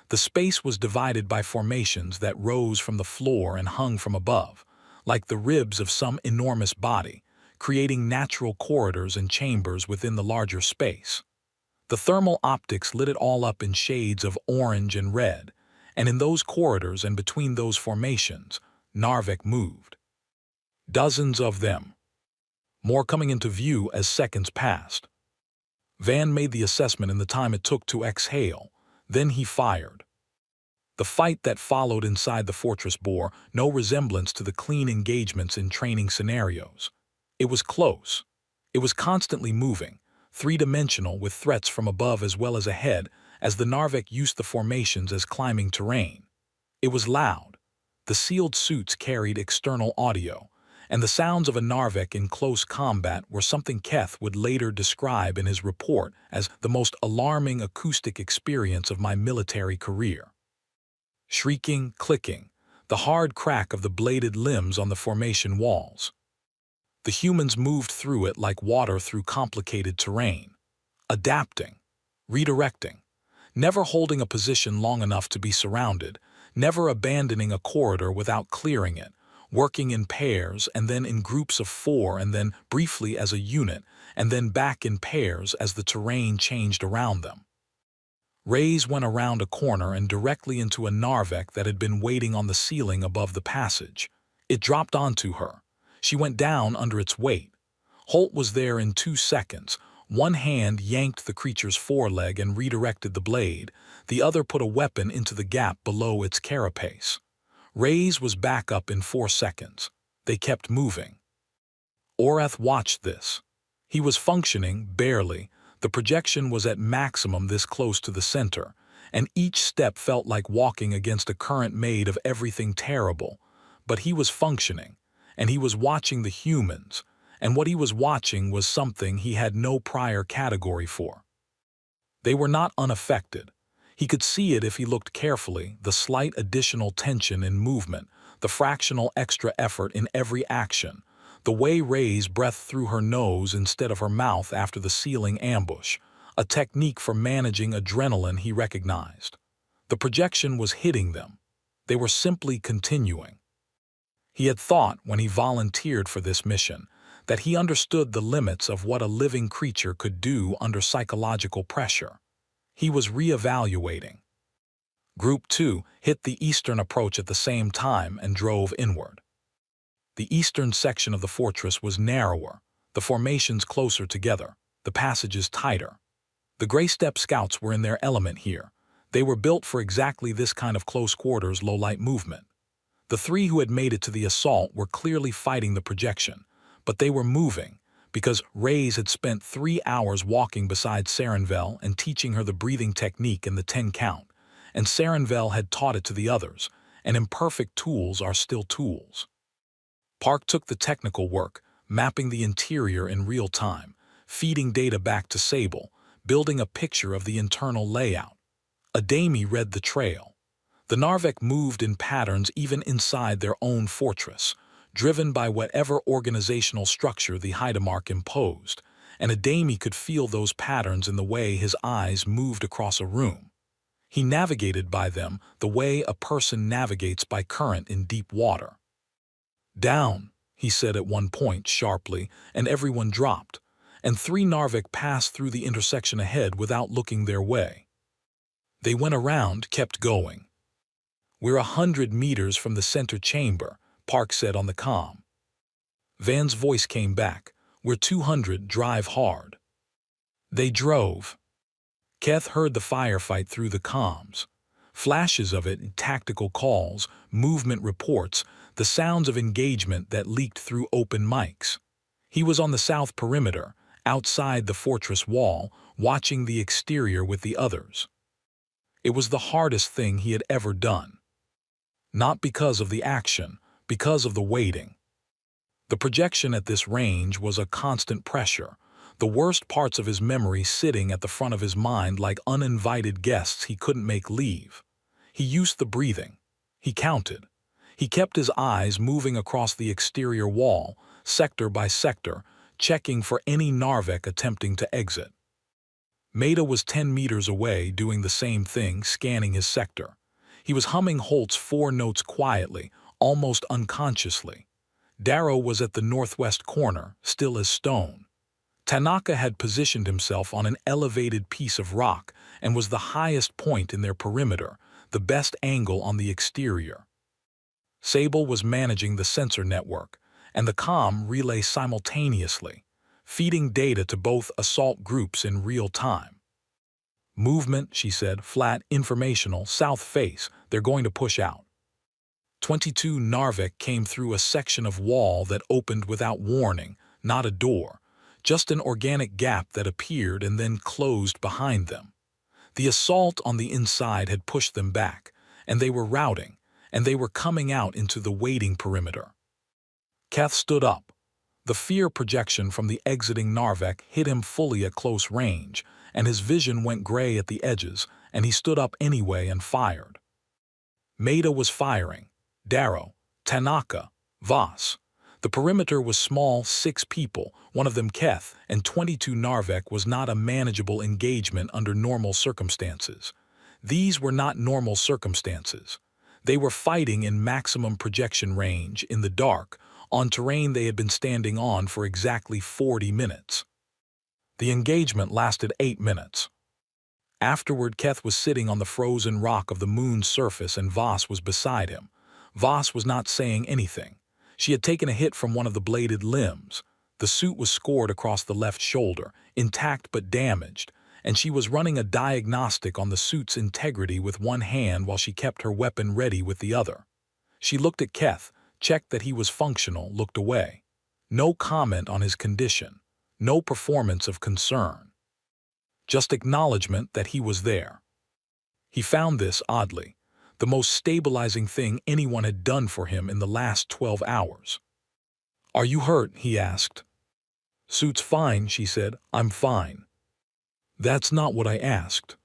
The space was divided by formations that rose from the floor and hung from above, like the ribs of some enormous body, creating natural corridors and chambers within the larger space. The thermal optics lit it all up in shades of orange and red, and in those corridors and between those formations, Narvik moved. Dozens of them. More coming into view as seconds passed. Van made the assessment in the time it took to exhale. Then he fired. The fight that followed inside the fortress bore no resemblance to the clean engagements in training scenarios. It was close. It was constantly moving, three-dimensional with threats from above as well as ahead, as the Narvik used the formations as climbing terrain. It was loud. The sealed suits carried external audio, and the sounds of a Narvik in close combat were something Keth would later describe in his report as the most alarming acoustic experience of my military career. Shrieking, clicking, the hard crack of the bladed limbs on the formation walls. The humans moved through it like water through complicated terrain, adapting, redirecting, never holding a position long enough to be surrounded, never abandoning a corridor without clearing it, working in pairs and then in groups of 4 and then briefly as a unit and then back in pairs as the terrain changed around them. Rays went around a corner and directly into a Narvik that had been waiting on the ceiling above the passage. It dropped onto her. She went down under its weight. Holt was there in 2 seconds. One hand yanked the creature's foreleg and redirected the blade. The other put a weapon into the gap below its carapace. Rays was back up in 4 seconds. They kept moving. Orath watched this. He was functioning, barely. The projection was at maximum this close to the center, and each step felt like walking against a current made of everything terrible. But he was functioning, and he was watching the humans, and what he was watching was something he had no prior category for. They were not unaffected. He could see it if he looked carefully, the slight additional tension in movement, the fractional extra effort in every action, the way Ray's breath through her nose instead of her mouth after the ceiling ambush, a technique for managing adrenaline he recognized. The projection was hitting them. They were simply continuing. He had thought, when he volunteered for this mission, that he understood the limits of what a living creature could do under psychological pressure. He was reevaluating. Group 2 hit the eastern approach at the same time and drove inward. The eastern section of the fortress was narrower, the formations closer together, the passages tighter. The Gray Step scouts were in their element here. They were built for exactly this kind of close-quarters, low-light movement. The 3 who had made it to the assault were clearly fighting the projection, but they were moving, because Reyes had spent 3 hours walking beside Sarenvel and teaching her the breathing technique in the 10 count, and Sarenvel had taught it to the others, and imperfect tools are still tools. Park took the technical work, mapping the interior in real time, feeding data back to Sable, building a picture of the internal layout. Adami read the trail. The Narvik moved in patterns even inside their own fortress, driven by whatever organizational structure the Hydamark imposed, and Adami could feel those patterns in the way his eyes moved across a room. He navigated by them the way a person navigates by current in deep water. "Down," he said at one point sharply, and everyone dropped, and 3 Narvik passed through the intersection ahead without looking their way. They went around, kept going. "We're 100 meters from the center chamber," Park said on the comm. Van's voice came back. "We're 200, drive hard." They drove. Keth heard the firefight through the comms. Flashes of it, tactical calls, movement reports, the sounds of engagement that leaked through open mics. He was on the south perimeter, outside the fortress wall, watching the exterior with the others. It was the hardest thing he had ever done. Not because of the action, because of the waiting. The projection at this range was a constant pressure, the worst parts of his memory sitting at the front of his mind like uninvited guests he couldn't make leave. He used the breathing. He counted. He kept his eyes moving across the exterior wall, sector by sector, checking for any Narvik attempting to exit. Maida was 10 meters away doing the same thing, scanning his sector. He was humming Holt's 4 notes quietly, almost unconsciously. Darrow was at the northwest corner, still as stone. Tanaka had positioned himself on an elevated piece of rock and was the highest point in their perimeter, the best angle on the exterior. Sable was managing the sensor network and the comm relay simultaneously, feeding data to both assault groups in real time. Movement, she said, flat, informational, south face, they're going to push out. 22 Narvik came through a section of wall that opened without warning, not a door, just an organic gap that appeared and then closed behind them. The assault on the inside had pushed them back, and they were routing, and they were coming out into the waiting perimeter. Keth stood up. The fear projection from the exiting Narvik hit him fully at close range, and his vision went gray at the edges, and he stood up anyway and fired. Maida was firing. Darrow, Tanaka, Voss. The perimeter was small, 6 people, one of them Keth, and 22 Narvik was not a manageable engagement under normal circumstances. These were not normal circumstances. They were fighting in maximum projection range, in the dark, on terrain they had been standing on for exactly 40 minutes. The engagement lasted 8 minutes. Afterward, Keth was sitting on the frozen rock of the moon's surface and Voss was beside him. Voss was not saying anything. She had taken a hit from one of the bladed limbs. The suit was scored across the left shoulder, intact but damaged, and she was running a diagnostic on the suit's integrity with one hand while she kept her weapon ready with the other. She looked at Keth, checked that he was functional, looked away. No comment on his condition. No performance of concern. Just acknowledgement that he was there. He found this, oddly, the most stabilizing thing anyone had done for him in the last 12 hours. "Are you hurt?" he asked. "Suit's fine," she said. "I'm fine." "That's not what I asked."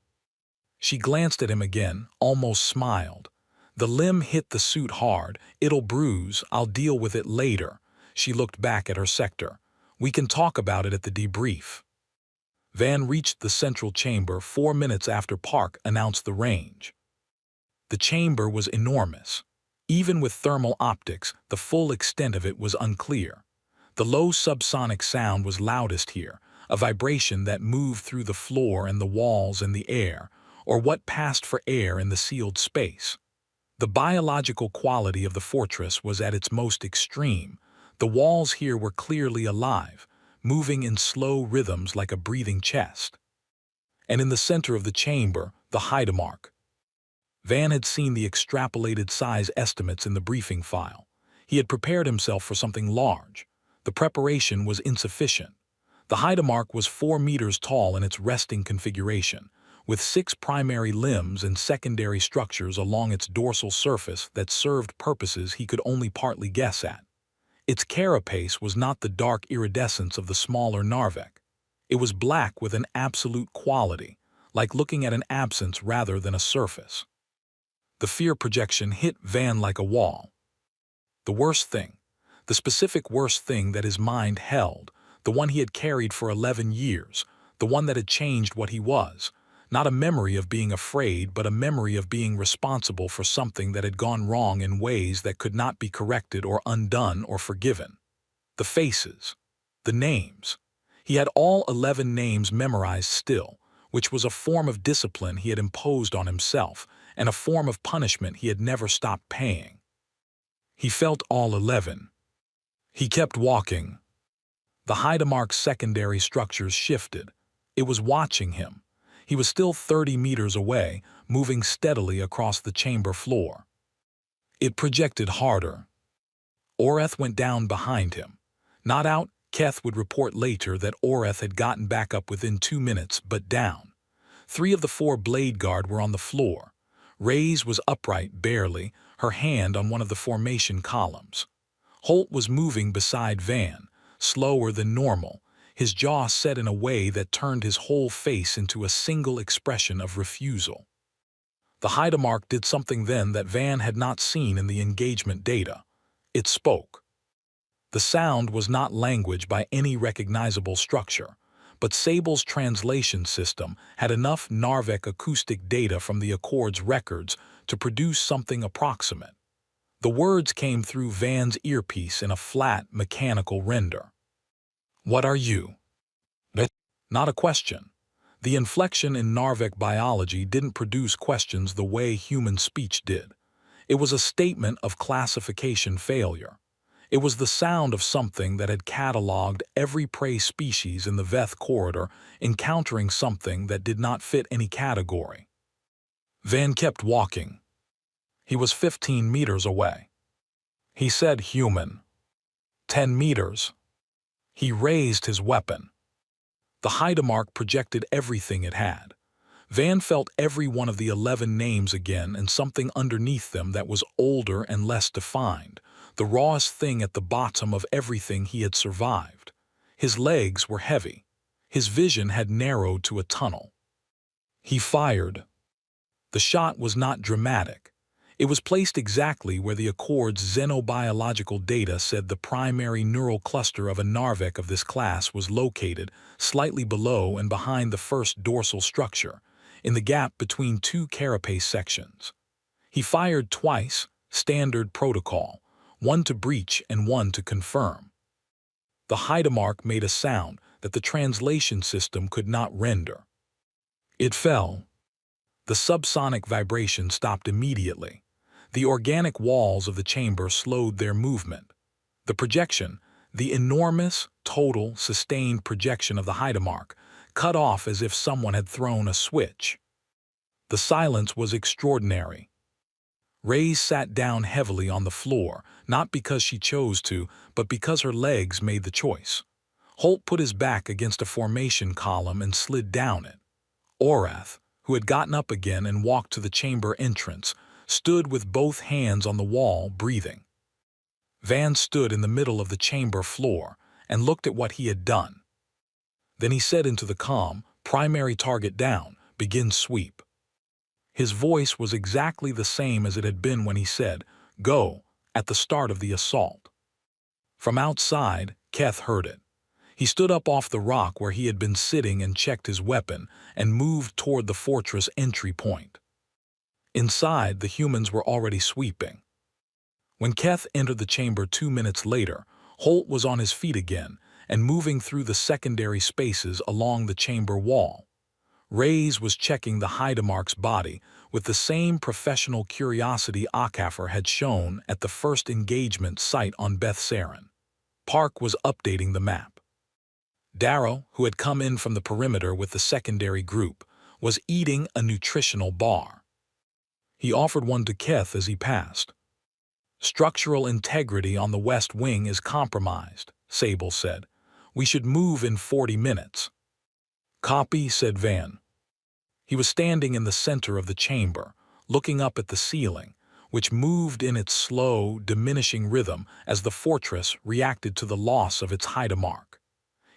She glanced at him again, almost smiled. "The limb hit the suit hard. It'll bruise. I'll deal with it later." She looked back at her sector. "We can talk about it at the debrief." Van reached the central chamber 4 minutes after Park announced the range. The chamber was enormous. Even with thermal optics, the full extent of it was unclear. The low subsonic sound was loudest here, a vibration that moved through the floor and the walls and the air, or what passed for air in the sealed space. The biological quality of the fortress was at its most extreme. The walls here were clearly alive, moving in slow rhythms like a breathing chest. And in the center of the chamber, the Heidemark. Van had seen the extrapolated size estimates in the briefing file. He had prepared himself for something large. The preparation was insufficient. The Heidemark was 4 meters tall in its resting configuration, with 6 primary limbs and secondary structures along its dorsal surface that served purposes he could only partly guess at. Its carapace was not the dark iridescence of the smaller Narvik. It was black with an absolute quality, like looking at an absence rather than a surface. The fear projection hit Van like a wall. The worst thing, the specific worst thing that his mind held, the one he had carried for 11 years, the one that had changed what he was, not a memory of being afraid, but a memory of being responsible for something that had gone wrong in ways that could not be corrected or undone or forgiven. The faces, the names. He had all 11 names memorized still, which was a form of discipline he had imposed on himself, and a form of punishment he had never stopped paying. He felt all 11. He kept walking. The Heidemark's secondary structures shifted. It was watching him. He was still 30 meters away, moving steadily across the chamber floor. It projected harder. Oreth went down behind him. Not out, Keth would report later that Oreth had gotten back up within 2 minutes, but down. 3 of the 4 blade guard were on the floor. Reyes was upright, barely, her hand on one of the formation columns. Holt was moving beside Van, slower than normal, his jaw set in a way that turned his whole face into a single expression of refusal. The Hydamark did something then that Van had not seen in the engagement data. It spoke. The sound was not language by any recognizable structure, but Sable's translation system had enough Narvik acoustic data from the Accord's records to produce something approximate. The words came through Van's earpiece in a flat, mechanical render. "What are you?" Not a question. The inflection in Narvik biology didn't produce questions the way human speech did. It was a statement of classification failure. It was the sound of something that had cataloged every prey species in the Veth corridor, encountering something that did not fit any category. Van kept walking. He was 15 meters away. He said human. 10 meters. He raised his weapon. The Hydamark projected everything it had. Van felt every one of the 11 names again and something underneath them that was older and less defined, the rawest thing at the bottom of everything he had survived. His legs were heavy. His vision had narrowed to a tunnel. He fired. The shot was not dramatic. It was placed exactly where the Accord's xenobiological data said the primary neural cluster of a Narvik of this class was located, slightly below and behind the first dorsal structure, in the gap between two carapace sections. He fired twice, standard protocol, one to breach and one to confirm. The Hydamark made a sound that the translation system could not render. It fell. The subsonic vibration stopped immediately. The organic walls of the chamber slowed their movement. The projection, the enormous, total, sustained projection of the Hydamark, cut off as if someone had thrown a switch. The silence was extraordinary. Reyes sat down heavily on the floor, not because she chose to, but because her legs made the choice. Holt put his back against a formation column and slid down it. Orath, who had gotten up again and walked to the chamber entrance, stood with both hands on the wall, breathing. Van stood in the middle of the chamber floor and looked at what he had done. Then he said into the calm, "Primary target down, begin sweep." His voice was exactly the same as it had been when he said, "Go," at the start of the assault. From outside, Keth heard it. He stood up off the rock where he had been sitting and checked his weapon and moved toward the fortress entry point. Inside, the humans were already sweeping. When Keth entered the chamber 2 minutes later, Holt was on his feet again and moving through the secondary spaces along the chamber wall. Reyes was checking the Hydamark's body with the same professional curiosity Akafar had shown at the first engagement site on Beth Saren. Park was updating the map. Darrow, who had come in from the perimeter with the secondary group, was eating a nutritional bar. He offered one to Keth as he passed. "Structural integrity on the west wing is compromised," Sable said. "We should move in 40 minutes. "Copy," said Van. He was standing in the center of the chamber, looking up at the ceiling, which moved in its slow, diminishing rhythm as the fortress reacted to the loss of its Hydamark.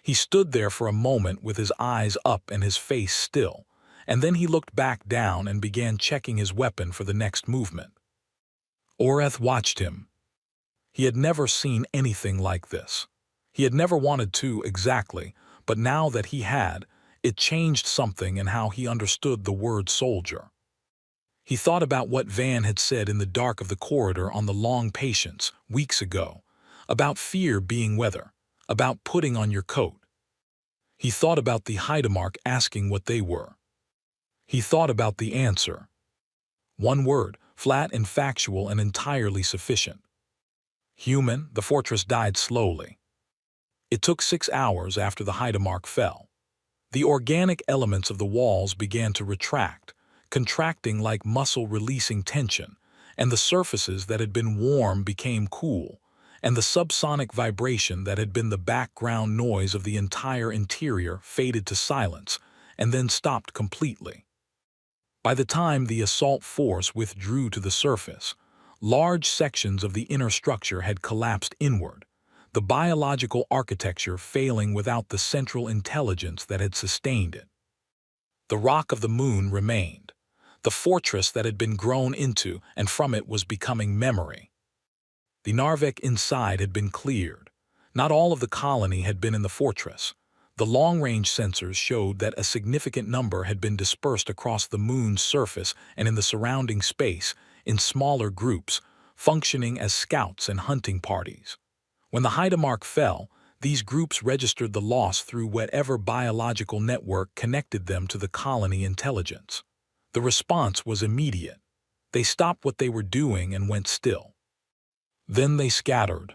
He stood there for a moment with his eyes up and his face still, and then he looked back down and began checking his weapon for the next movement. Orath watched him. He had never seen anything like this. He had never wanted to exactly, but now that he had, it changed something in how he understood the word soldier. He thought about what Van had said in the dark of the corridor on the long patience weeks ago, about fear being weather, about putting on your coat. He thought about the Hydamark asking what they were. He thought about the answer. One word, flat and factual and entirely sufficient. Human. The fortress died slowly. It took 6 hours after the Hydamark fell. The organic elements of the walls began to retract, contracting like muscle releasing tension, and the surfaces that had been warm became cool, and the subsonic vibration that had been the background noise of the entire interior faded to silence and then stopped completely. By the time the assault force withdrew to the surface, large sections of the inner structure had collapsed inward, the biological architecture failing without the central intelligence that had sustained it. The rock of the moon remained. the fortress that had been grown into, and from it was becoming memory. The Narvik inside had been cleared. Not all of the colony had been in the fortress. The long-range sensors showed that a significant number had been dispersed across the moon's surface and in the surrounding space, in smaller groups, functioning as scouts and hunting parties. When the Hydamark fell, these groups registered the loss through whatever biological network connected them to the colony intelligence. The response was immediate. They stopped what they were doing and went still. Then they scattered.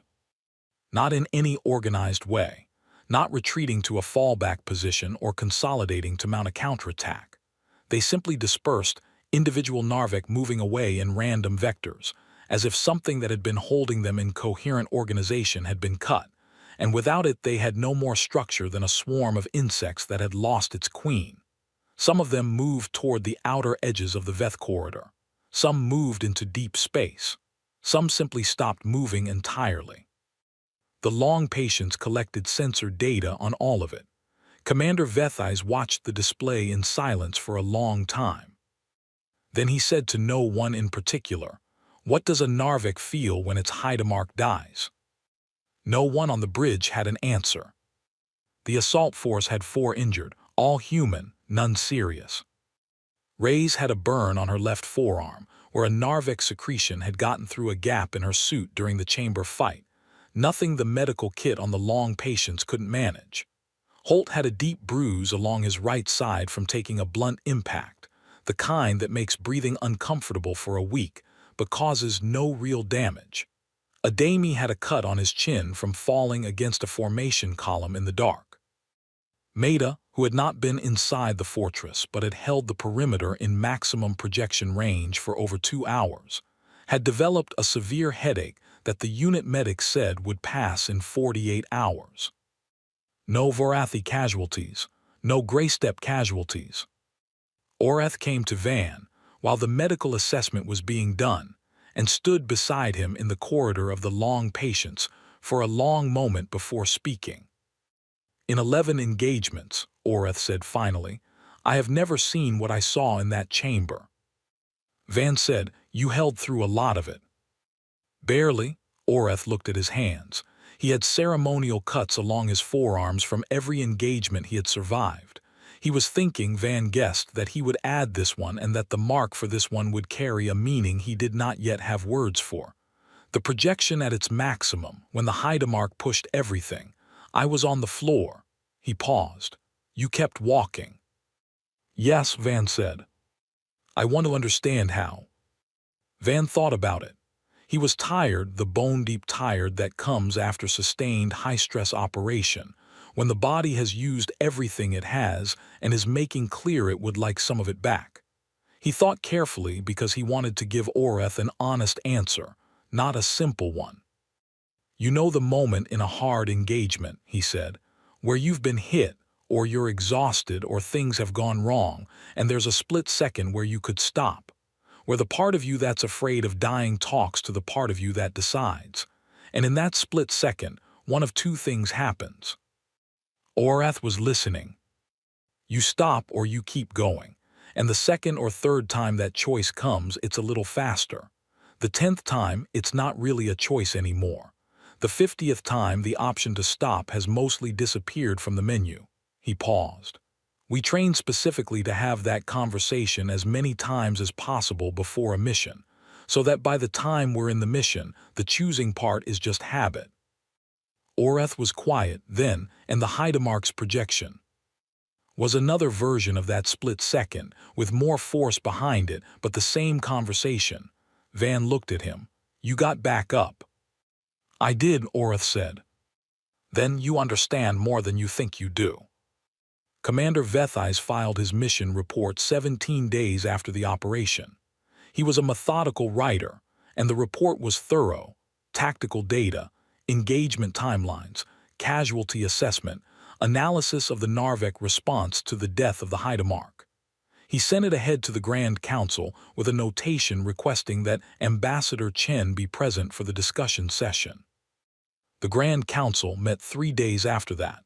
Not in any organized way, not retreating to a fallback position or consolidating to mount a counterattack. They simply dispersed, individual Narvik moving away in random vectors, as if something that had been holding them in coherent organization had been cut, and without it they had no more structure than a swarm of insects that had lost its queen. Some of them moved toward the outer edges of the Veth corridor. Some moved into deep space. Some simply stopped moving entirely. The long patience collected sensor data on all of it. Commander Vethais watched the display in silence for a long time. Then he said to no one in particular, "What does a Narvik feel when its Hydamark dies?" No one on the bridge had an answer. The assault force had 4 injured, all human, none serious. Reyes had a burn on her left forearm, where a Narvik secretion had gotten through a gap in her suit during the chamber fight, nothing the medical kit on the long patients couldn't manage. Holt had a deep bruise along his right side from taking a blunt impact, the kind that makes breathing uncomfortable for a week, but causes no real damage. Adami had a cut on his chin from falling against a formation column in the dark. Maida, who had not been inside the fortress but had held the perimeter in maximum projection range for over 2 hours, had developed a severe headache that the unit medic said would pass in 48 hours. No Vorathi casualties, no Greystep casualties. Orath came to Van while the medical assessment was being done and stood beside him in the corridor of the long patients for a long moment before speaking. "In 11 engagements," Orath said finally, "I have never seen what I saw in that chamber." Van said, "You held through a lot of it." "Barely." Orath looked at his hands. He had ceremonial cuts along his forearms from every engagement he had survived. He was thinking, Van guessed, that he would add this one and that the mark for this one would carry a meaning he did not yet have words for. The projection at its maximum, when the Hydamark pushed everything. I was on the floor. He paused. "You kept walking." "Yes," Van said. "I want to understand how." Van thought about it. He was tired, the bone-deep tired that comes after sustained high-stress operation, when the body has used everything it has and is making clear it would like some of it back. He thought carefully because he wanted to give Orath an honest answer, not a simple one. "You know the moment in a hard engagement," he said, "where you've been hit, or you're exhausted, or things have gone wrong, and there's a split second where you could stop, where the part of you that's afraid of dying talks to the part of you that decides. And in that split second, one of 2 things happens." Orath was listening. You stop or you keep going, and the second or third time that choice comes, it's a little faster. The 10th time, it's not really a choice anymore. The 50th time, the option to stop has mostly disappeared from the menu. He paused. "We train specifically to have that conversation as many times as possible before a mission, so that by the time we're in the mission, the choosing part is just habit." Orath was quiet then, and the Hydamark's projection was another version of that split second, with more force behind it, but the same conversation. Van looked at him. "You got back up." "I did," Orath said. "Then you understand more than you think you do." Commander Vethais filed his mission report 17 days after the operation. He was a methodical writer, and the report was thorough: tactical data, engagement timelines, casualty assessment, analysis of the Narvik response to the death of the Hydamark. He sent it ahead to the Grand Council with a notation requesting that Ambassador Chen be present for the discussion session. The Grand Council met 3 days after that.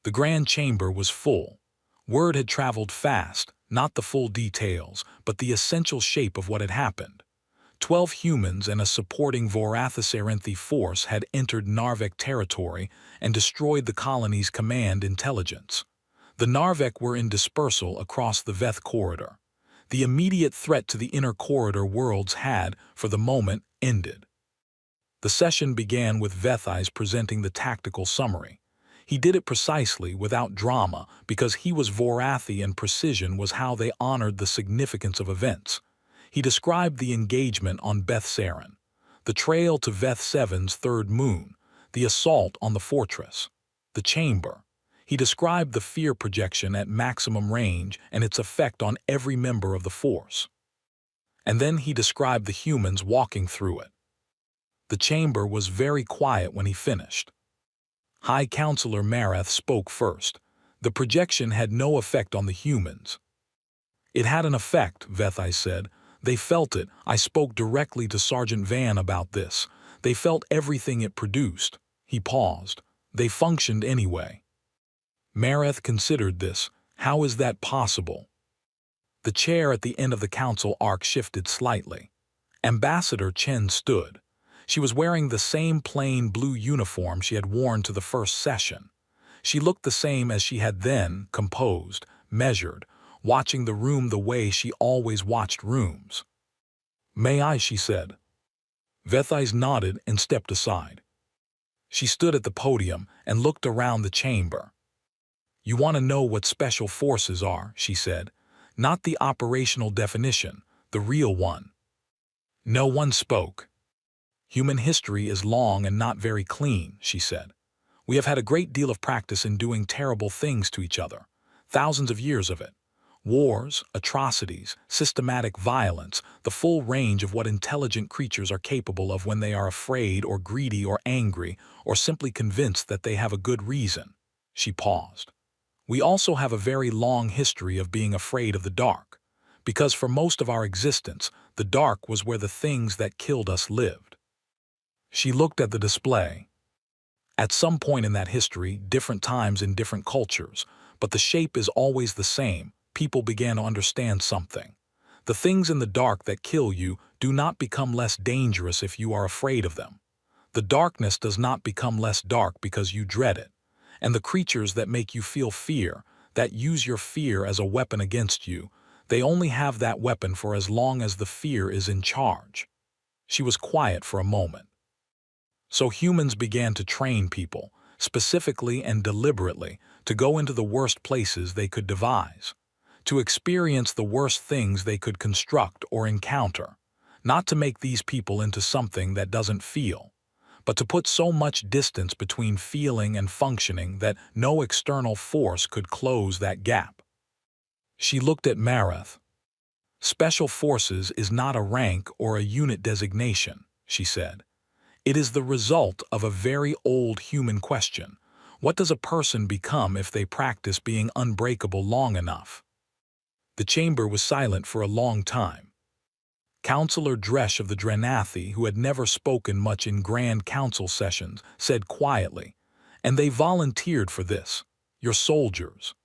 The Grand Chamber was full. Word had traveled fast, not the full details, but the essential shape of what had happened. 12 humans and a supporting Vorathis force had entered Narvek territory and destroyed the colony's command intelligence. The Narvek were in dispersal across the Veth corridor. The immediate threat to the inner corridor worlds had, for the moment, ended. The session began with Vethis presenting the tactical summary. He did it precisely, without drama, because he was Vorathi and precision was how they honored the significance of events. He described the engagement on Beth Saren, the trail to Veth 7's third moon, the assault on the fortress, the chamber. He described the fear projection at maximum range and its effect on every member of the force. And then he described the humans walking through it. The chamber was very quiet when he finished. High Counselor Marath spoke first. The projection had no effect on the humans. It had an effect, Vethai said. They felt it. I spoke directly to Sergeant Van about this. They felt everything it produced. He paused. They functioned anyway. Marath considered this. How is that possible? The chair at the end of the council arc shifted slightly. Ambassador Chen stood. She was wearing the same plain blue uniform she had worn to the first session. She looked the same as she had then, composed, measured, watching the room the way she always watched rooms. "May I?" she said. Vethais nodded and stepped aside. She stood at the podium and looked around the chamber. "You want to know what special forces are," she said. "Not the operational definition, the real one." No one spoke. "Human history is long and not very clean," she said. "We have had a great deal of practice in doing terrible things to each other. Thousands of years of it. Wars, atrocities, systematic violence, the full range of what intelligent creatures are capable of when they are afraid or greedy or angry or simply convinced that they have a good reason." She paused. "We also have a very long history of being afraid of the dark, because for most of our existence, the dark was where the things that killed us lived." She looked at the display. At some point in that history, different times in different cultures, but the shape is always the same, people began to understand something. The things in the dark that kill you do not become less dangerous if you are afraid of them. The darkness does not become less dark because you dread it. And the creatures that make you feel fear, that use your fear as a weapon against you, they only have that weapon for as long as the fear is in charge. She was quiet for a moment. So humans began to train people, specifically and deliberately, to go into the worst places they could devise, to experience the worst things they could construct or encounter, not to make these people into something that doesn't feel, but to put so much distance between feeling and functioning that no external force could close that gap. She looked at Marath. "Special Forces is not a rank or a unit designation," she said. "It is the result of a very old human question. What does a person become if they practice being unbreakable long enough?" The chamber was silent for a long time. Counselor Dresch of the Drenathi, who had never spoken much in Grand Council sessions, said quietly, "And they volunteered for this. Your soldiers."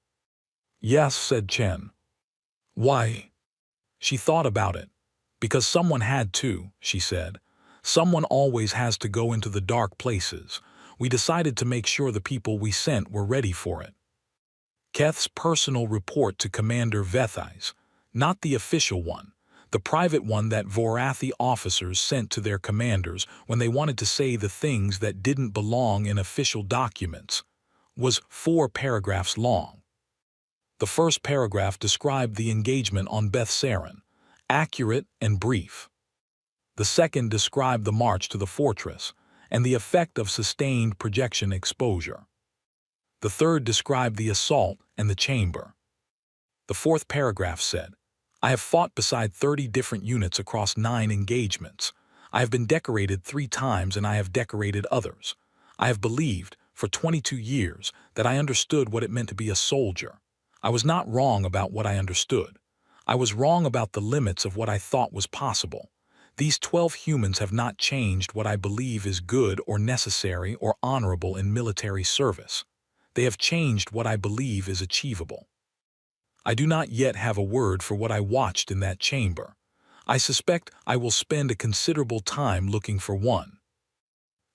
"Yes," said Chen. "Why?" She thought about it. "Because someone had to," she said. "Someone always has to go into the dark places. We decided to make sure the people we sent were ready for it." Keth's personal report to Commander Vethais, not the official one, the private one that Vorathi officers sent to their commanders when they wanted to say the things that didn't belong in official documents, was 4 paragraphs long. The first paragraph described the engagement on Beth Saren, accurate and brief. The second described the march to the fortress and the effect of sustained projection exposure. The third described the assault and the chamber. The fourth paragraph said, "I have fought beside 30 different units across 9 engagements. I have been decorated 3 times and I have decorated others. I have believed, for 22 years, that I understood what it meant to be a soldier. I was not wrong about what I understood. I was wrong about the limits of what I thought was possible. These 12 humans have not changed what I believe is good or necessary or honorable in military service. They have changed what I believe is achievable. I do not yet have a word for what I watched in that chamber. I suspect I will spend a considerable time looking for one.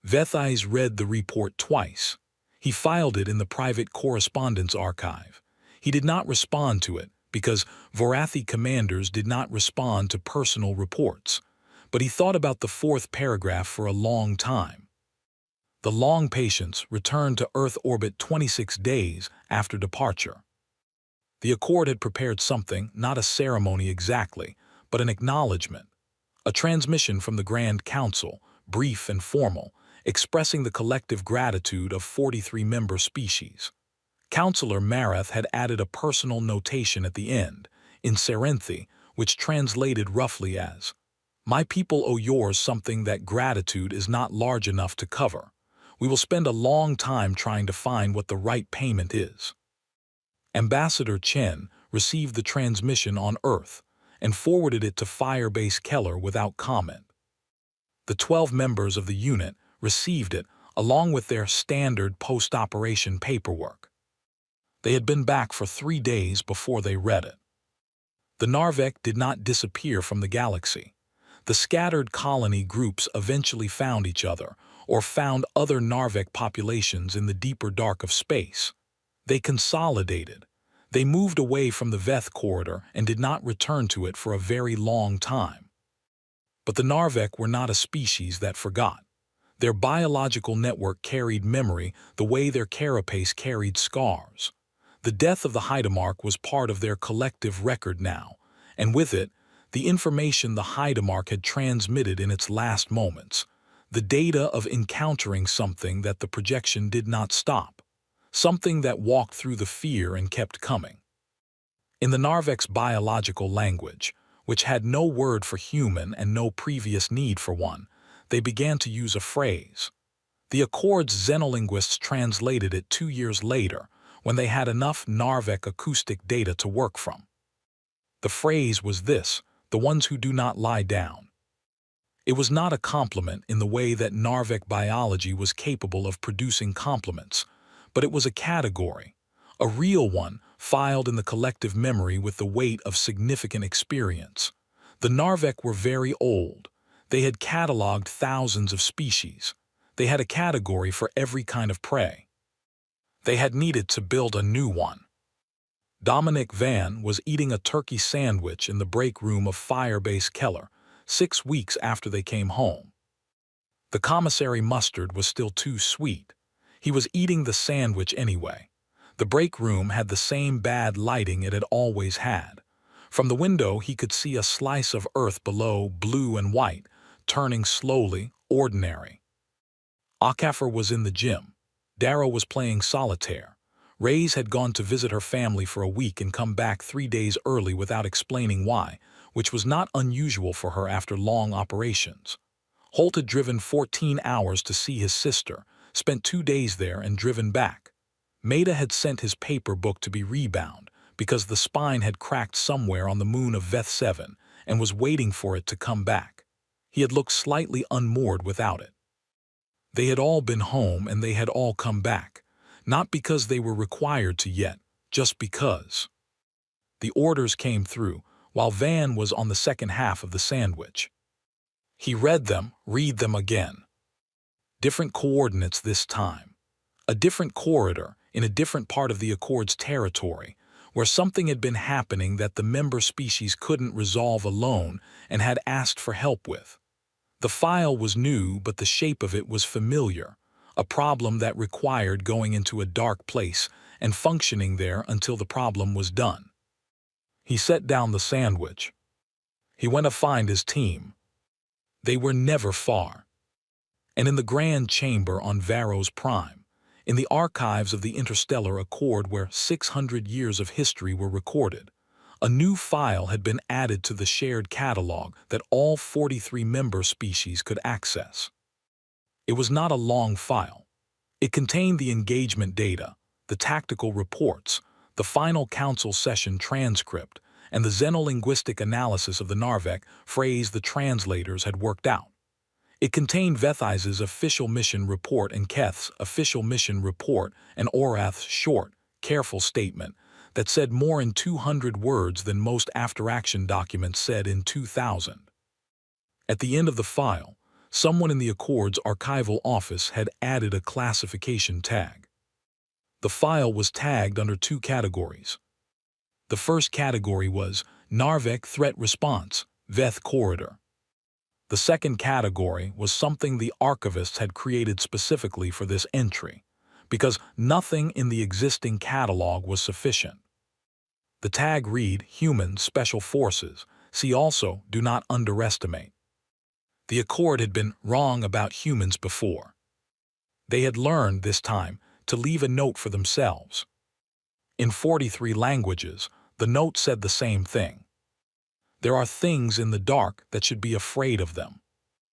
Vethais read the report twice. He filed it in the private correspondence archive. He did not respond to it because Vorathi commanders did not respond to personal reports. But he thought about the fourth paragraph for a long time. The long patience returned to Earth orbit 26 days after departure. The Accord had prepared something, not a ceremony exactly, but an acknowledgement. A transmission from the Grand Council, brief and formal, expressing the collective gratitude of 43 member species. Counselor Marath had added a personal notation at the end, in Serenthi, which translated roughly as, "My people owe yours something that gratitude is not large enough to cover. We will spend a long time trying to find what the right payment is." Ambassador Chen received the transmission on Earth and forwarded it to Firebase Keller without comment. The 12 members of the unit received it along with their standard post-operation paperwork. They had been back for 3 days before they read it. The Narvek did not disappear from the galaxy. The scattered colony groups eventually found each other or found other Narvek populations in the deeper dark of space. They consolidated. They moved away from the Veth corridor and did not return to it for a very long time. But the Narvek were not a species that forgot. Their biological network carried memory the way their carapace carried scars. The death of the Hydamark was part of their collective record now, and with it, the information the Hydamark had transmitted in its last moments, the data of encountering something that the projection did not stop, something that walked through the fear and kept coming. In the Narvek's biological language, which had no word for human and no previous need for one, they began to use a phrase. The Accord's xenolinguists translated it 2 years later, when they had enough Narvek acoustic data to work from. The phrase was this: the ones who do not lie down. It was not a compliment in the way that Narvek biology was capable of producing compliments, but it was a category, a real one, filed in the collective memory with the weight of significant experience. The Narvek were very old. They had cataloged thousands of species. They had a category for every kind of prey. They had needed to build a new one. Dominic Van was eating a turkey sandwich in the break room of Firebase Keller 6 weeks after they came home. The commissary mustard was still too sweet. He was eating the sandwich anyway. The break room had the same bad lighting it had always had. From the window he could see a slice of earth below, blue and white, turning slowly, ordinary. Akafer was in the gym. Darrow was playing solitaire. Reyes had gone to visit her family for a week and come back 3 days early without explaining why, which was not unusual for her after long operations. Holt had driven 14 hours to see his sister, spent 2 days there and driven back. Maida had sent his paper book to be rebound because the spine had cracked somewhere on the moon of Veth 7 and was waiting for it to come back. He had looked slightly unmoored without it. They had all been home and they had all come back, not because they were required to yet, just because. The orders came through, while Van was on the second half of the sandwich. He read them, read them again. Different coordinates this time. A different corridor in a different part of the Accord's territory, where something had been happening that the member species couldn't resolve alone and had asked for help with. The file was new, but the shape of it was familiar, a problem that required going into a dark place and functioning there until the problem was done. He set down the sandwich. He went to find his team. They were never far. And in the grand chamber on Varros Prime, in the archives of the Interstellar Accord where 600 years of history were recorded, a new file had been added to the shared catalog that all 43 member species could access. It was not a long file. It contained the engagement data, the tactical reports, the final council session transcript, and the xenolinguistic analysis of the Narvek phrase the translators had worked out. It contained Vethais's official mission report and Keth's official mission report and Orath's short, careful statement that said more in 200 words than most after-action documents said in 2000. At the end of the file, someone in the Accord's archival office had added a classification tag. The file was tagged under two categories. The first category was Narvik Threat Response, Veth Corridor. The second category was something the archivists had created specifically for this entry, because nothing in the existing catalog was sufficient. The tag read Human Special Forces. See also, do not underestimate. The Accord had been wrong about humans before. They had learned this time to leave a note for themselves. In 43 languages, the note said the same thing. There are things in the dark that should be afraid of them.